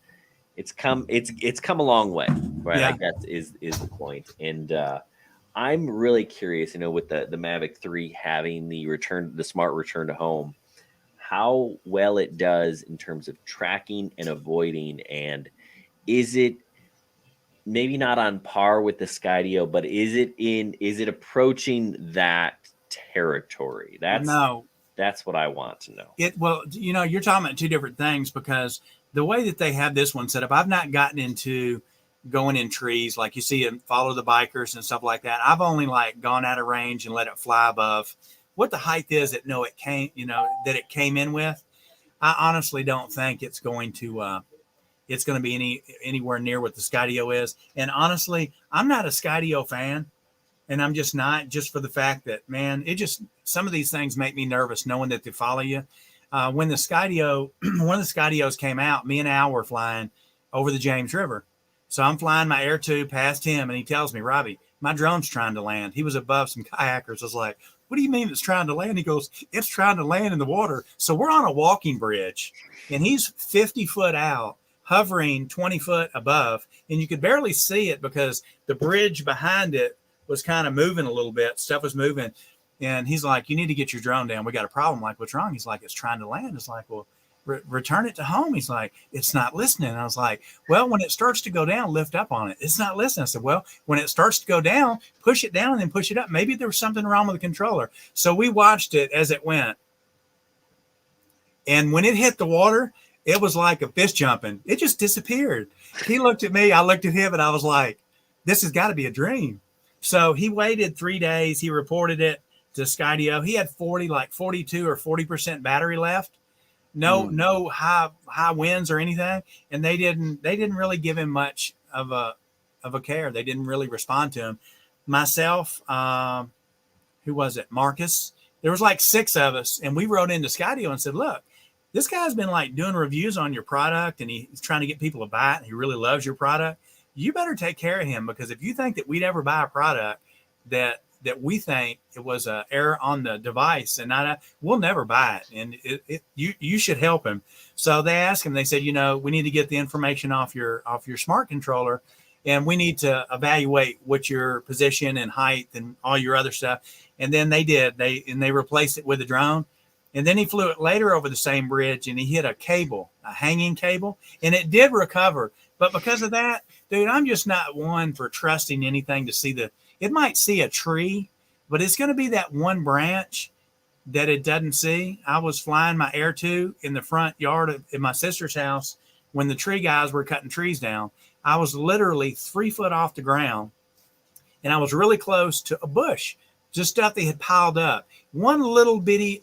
it's come a long way, right? Yeah. I guess is the point. And I'm really curious, with the Mavic 3 having the smart return to home, how well it does in terms of tracking and avoiding. And is it maybe not on par with the Skydio, but is it approaching that territory? That's what I want to know. You're talking about 2 different things, because the way that they have this one set up, I've not gotten into going in trees like you see and follow the bikers and stuff like that. I've only like gone out of range and let it fly above what the height is that it came in with. I honestly don't think it's going to be anywhere near what the Skydio is. And honestly, I'm not a Skydio fan, and I'm just not, just for the fact that, man, some of these things make me nervous knowing that they follow you. When the Skydio, one of the Skydios came out, me and Al were flying over the James River. So I'm flying my Air 2 past him, and he tells me, Robbie, my drone's trying to land. He was above some kayakers. I was like, what do you mean it's trying to land? He goes, it's trying to land in the water. So we're on a walking bridge, and he's 50 foot out, hovering 20 foot above, and you could barely see it because the bridge behind it was kind of moving a little bit. Stuff was moving. And he's like, you need to get your drone down. We got a problem. Like, what's wrong? He's like, it's trying to land. It's like, well, return it to home. He's like, it's not listening. And I was like, well, when it starts to go down, lift up on it. It's not listening. I said, well, when it starts to go down, push it down and then push it up. Maybe there was something wrong with the controller. So we watched it as it went. And when it hit the water, it was like a fish jumping. It just disappeared. He looked at me. I looked at him, and I was like, this has got to be a dream. So he waited 3 days. He reported it to Skydio. He had 42 or 40% battery left. No high winds or anything. And they didn't really give him much of a care. They didn't really respond to him. Myself, who was it? Marcus. There was like 6 of us, and we wrote into Skydio and said, look, this guy's been like doing reviews on your product, and he's trying to get people to buy it, and he really loves your product. You better take care of him, because if you think that we'd ever buy a product that we think it was an error on the device, and we'll never buy it. And you should help him. So they asked him, they said, we need to get the information off your smart controller, and we need to evaluate what your position and height and all your other stuff. And then they did. They replaced it with a drone. And then he flew it later over the same bridge, and he hit a hanging cable, and it did recover. But because of that, dude, I'm just not one for trusting anything to see it might see a tree, but it's going to be that one branch that it doesn't see. I was flying my Air 2 in the front yard in my sister's house when the tree guys were cutting trees down. I was literally 3 foot off the ground, and I was really close to a bush, just stuff they had piled up. One little bitty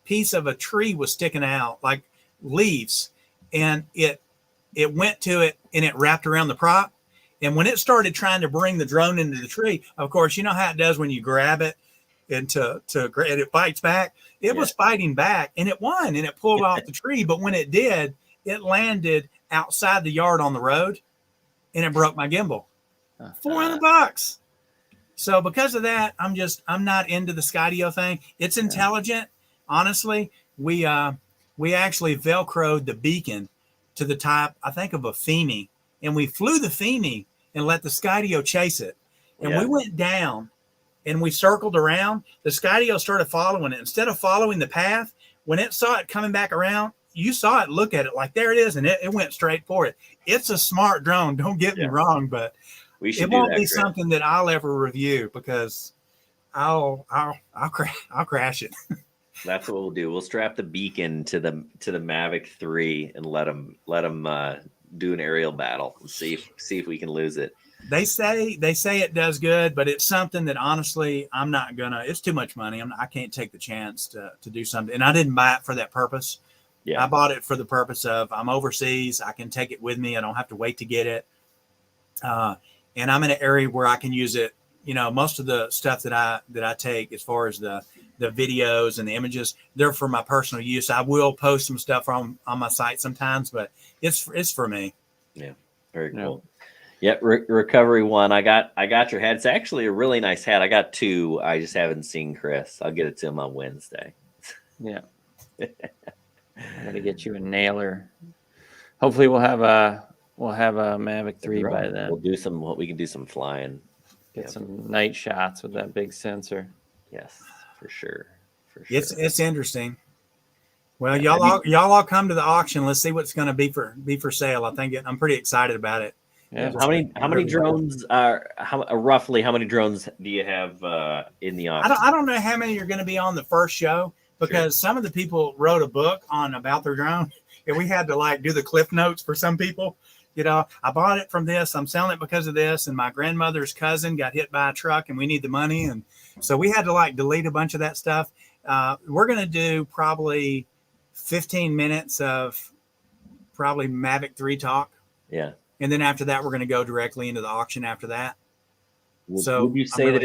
piece of a tree was sticking out like leaves, and it went to it, and it wrapped around the prop. And when it started trying to bring the drone into the tree, of course, you know how it does when you grab it and it fights back. It was fighting back, and it won, and it pulled off the tree. But when it did, it landed outside the yard on the road, and it broke my gimbal. $400. So because of that, I'm not into the Skydio thing. It's intelligent. Honestly, we actually Velcroed the beacon to the top, I think, of a Feeney, and we flew the Feeney and let the Skydio chase it. And we went down and we circled around. The Skydio started following it. Instead of following the path, when it saw it coming back around, you saw it, look at it, like there it is, and it went straight for it. It's a smart drone. Don't get me wrong, but We should it do won't that, be Chris. something that I'll ever review because I'll crash it. That's what we'll do. We'll strap the beacon to the Mavic 3 and let them do an aerial battle and see if we can lose it. They say it does good, but it's something that honestly I'm not gonna. It's too much money. I can't take the chance to do something, and I didn't buy it for that purpose. Yeah, I bought it for the purpose of I'm overseas. I can take it with me. I don't have to wait to get it. And I'm in an area where I can use it. You know, most of the stuff that I take as far as the videos and the images, they're for my personal use. I will post some stuff on my site sometimes, but it's for me. Yeah, very cool. Yeah, Recovery One. I got your hat. It's actually a really nice hat. I got two. I just haven't seen Chris. I'll get it to him on Wednesday. Yeah. I gotta get you a nailer. Hopefully we'll have a Mavic 3 by then. We can do some flying. Get some night shots with that big sensor. Yes, for sure. It's interesting. Well, y'all all come to the auction. Let's see what's going to be for sale. I think I'm pretty excited about it. Yeah. How many drones are roughly how many drones do you have in the auction? I don't know how many are going to be on the first show because some of the people wrote a book about their drone and we had to like do the cliff notes for some people. You know, I bought it from this, I'm selling it because of this, and my grandmother's cousin got hit by a truck and we need the money, and so we had to like delete a bunch of that stuff. We're going to do probably 15 minutes of probably Mavic 3 talk. Yeah. And then after that, we're going to go directly into the auction after that. Would you say that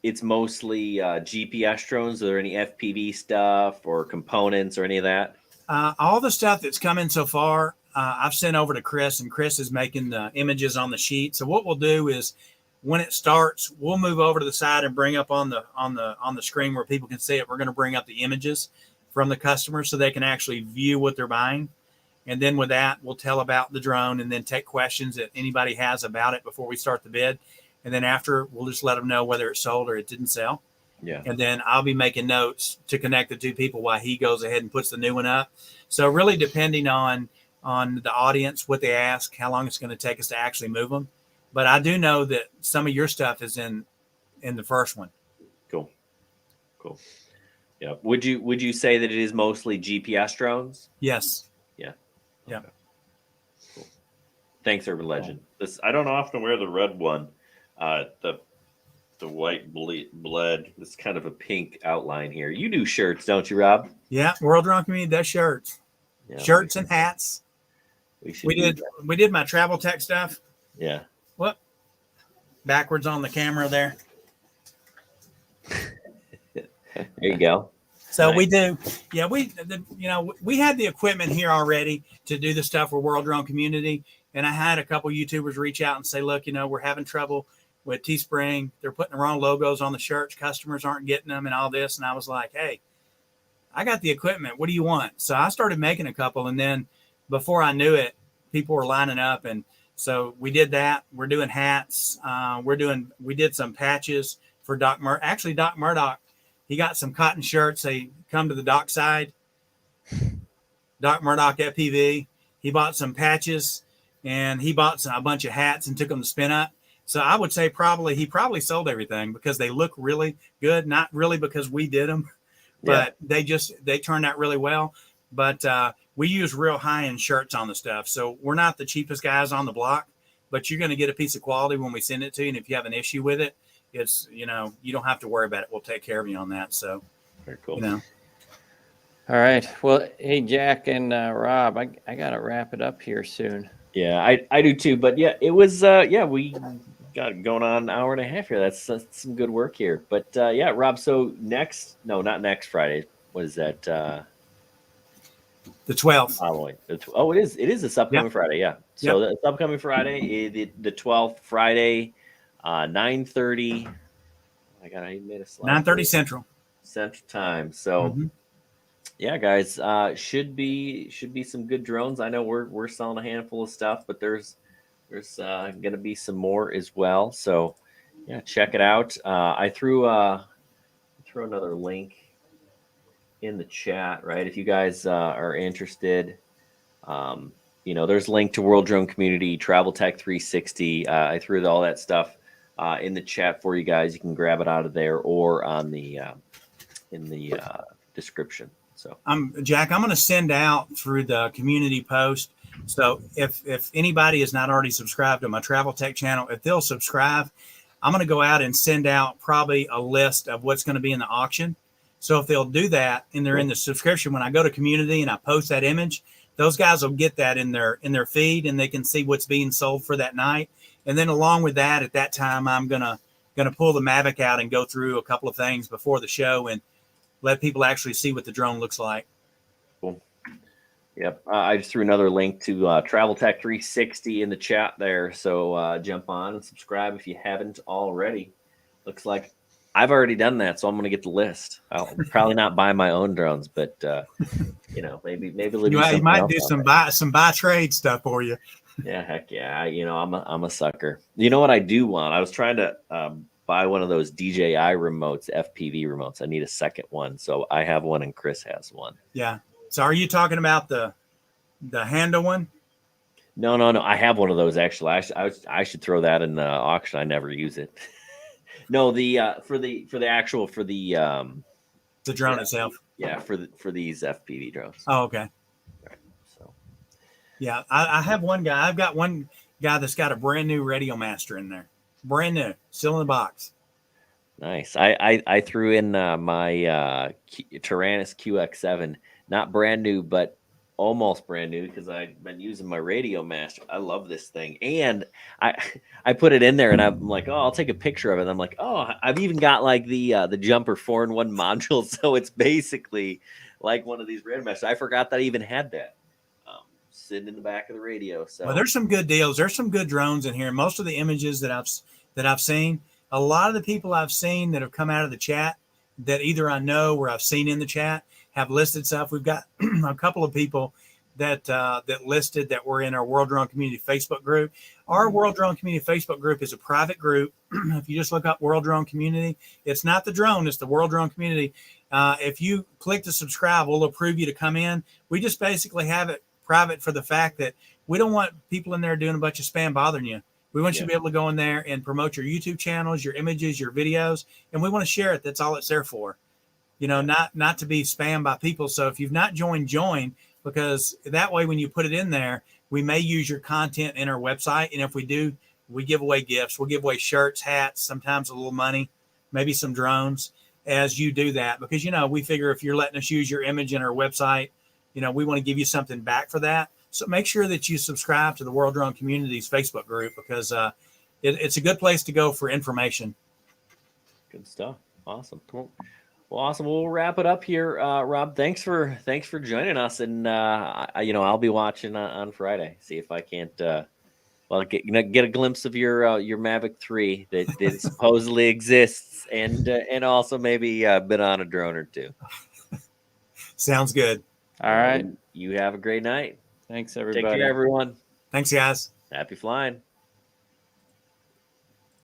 it's mostly GPS drones? Are there any FPV stuff or components or any of that? All the stuff that's come in so far, I've sent over to Chris, and Chris is making the images on the sheet. So what we'll do is when it starts, we'll move over to the side and bring up on the screen where people can see it. We're going to bring up the images from the customer so they can actually view what they're buying. And then with that, we'll tell about the drone and then take questions that anybody has about it before we start the bid. And then after, we'll just let them know whether it sold or it didn't sell. Yeah. And then I'll be making notes to connect the two people while he goes ahead and puts the new one up. So really depending on the audience, what they ask, how long it's going to take us to actually move them. But I do know that some of your stuff is in the first one. Cool. Yeah. Would you say that it is mostly GPS drones? Yes. Yeah. Yeah. Cool. Thanks, Urban Legend. I don't often wear the red one. The white bled. It's kind of a pink outline here. You do shirts, don't you, Rob? Yeah, World Drone Community does shirts. Yeah, shirts and hats. We did my travel tech stuff. Yeah. What? Backwards on the camera there. There you go. So nice. We do. Yeah, we had the equipment here already to do the stuff for World Drone Community. And I had a couple YouTubers reach out and say, look, we're having trouble with Teespring. They're putting the wrong logos on the shirts. Customers aren't getting them and all this. And I was like, hey, I got the equipment. What do you want? So I started making a couple. And then before I knew it, people were lining up. And so we did that. We're doing hats. We did some patches for Doc Murdoch. He got some cotton shirts. They come to the dock side. Doc Murdoch FPV. He bought some patches and he bought a bunch of hats and took them to spin up. So I would say he probably sold everything because they look really good. Not really because we did them, but they turned out really well. But we use real high-end shirts on the stuff. So we're not the cheapest guys on the block, but you're going to get a piece of quality when we send it to you. And if you have an issue with it, it's, you don't have to worry about it. We'll take care of you on that. So, very cool. All right. Well, hey, Jack and Rob, I got to wrap it up here soon. Yeah, I do too. But yeah, it was, we got going on an hour and a half here. That's some good work here. But yeah, Rob, so not next Friday. What is that? The 12th. Following. It is this upcoming Friday. Yeah. So it's upcoming Friday, the 12th Friday, 9:30. I made a slide. 9:30 Central time. So yeah, guys, should be some good drones. I know we're selling a handful of stuff, but there's going to be some more as well. So yeah, check it out. I threw another link in the chat, right? If you guys are interested, there's a link to World Drone Community, Travel Tech 360. I threw all that stuff in the chat for you guys. You can grab it out of there or on the in the description. So Jack, I'm going to send out through the community post. So if anybody is not already subscribed to my Travel Tech channel, if they'll subscribe, I'm going to go out and send out probably a list of what's going to be in the auction. So if they'll do that and they're in the subscription, when I go to community and I post that image, those guys will get that in their feed and they can see what's being sold for that night. And then along with that, at that time, I'm gonna pull the Mavic out and go through a couple of things before the show and let people actually see what the drone looks like. Cool. Yep. I just threw another link to Travel Tech 360 in the chat there. So jump on and subscribe if you haven't already. Looks like I've already done that, so I'm going to get the list. I'll probably not buy my own drones, but maybe you might do some buy trade stuff for you. Yeah, heck yeah. I'm a sucker. You know what I do want? I was trying to buy one of those DJI remotes, FPV remotes. I need a second one, so I have one and Chris has one. Yeah. So are you talking about the handle one? No. I have one of those actually. I should throw that in the auction. I never use it. No, for the drone itself. Yeah, for these FPV drones. Oh, okay. Right, so yeah, I have one guy. I've got one guy that's got a brand new Radio Master in there, brand new, still in the box. Nice. I threw in my Tyrannus QX7, not brand new, but almost brand new because I've been using my Radio Master. I love this thing, and I put it in there, and I'm like, oh, I'll take a picture of it. And I'm like, oh, I've even got like the jumper 4-in-1 module, so it's basically like one of these Radio Masters. I forgot that I even had that sitting in the back of the radio. So well, there's some good deals. There's some good drones in here. Most of the images that I've seen, a lot of the people I've seen that have come out of the chat that either I know or I've seen in the chat have listed stuff. We've got a couple of people that listed that were in our World Drone Community Facebook group. Our World Drone Community Facebook group is a private group. If you just look up World Drone Community, it's not the drone, it's the World Drone Community. If you click to subscribe, we'll approve you to come in. We just basically have it private for the fact that we don't want people in there doing a bunch of spam bothering you. We want you to be able to go in there and promote your YouTube channels, your images, your videos, and we want to share it. That's all it's there for. Not to be spammed by people. So if you've not joined, join, because that way when you put it in there, we may use your content in our website. And if we do, we give away gifts. We'll give away shirts, hats, sometimes a little money, maybe some drones as you do that. Because, we figure if you're letting us use your image in our website, we want to give you something back for that. So make sure that you subscribe to the World Drone Community's Facebook group because it's a good place to go for information. Good stuff. Awesome. Cool. Well, awesome. We'll wrap it up here. Rob, thanks for joining us. And, I'll be watching on Friday. See if I can't, get a glimpse of your Mavic 3 that supposedly exists and also maybe been on a drone or two. Sounds good. All right. You have a great night. Thanks, everybody. Take care, everyone. Thanks, guys. Happy flying.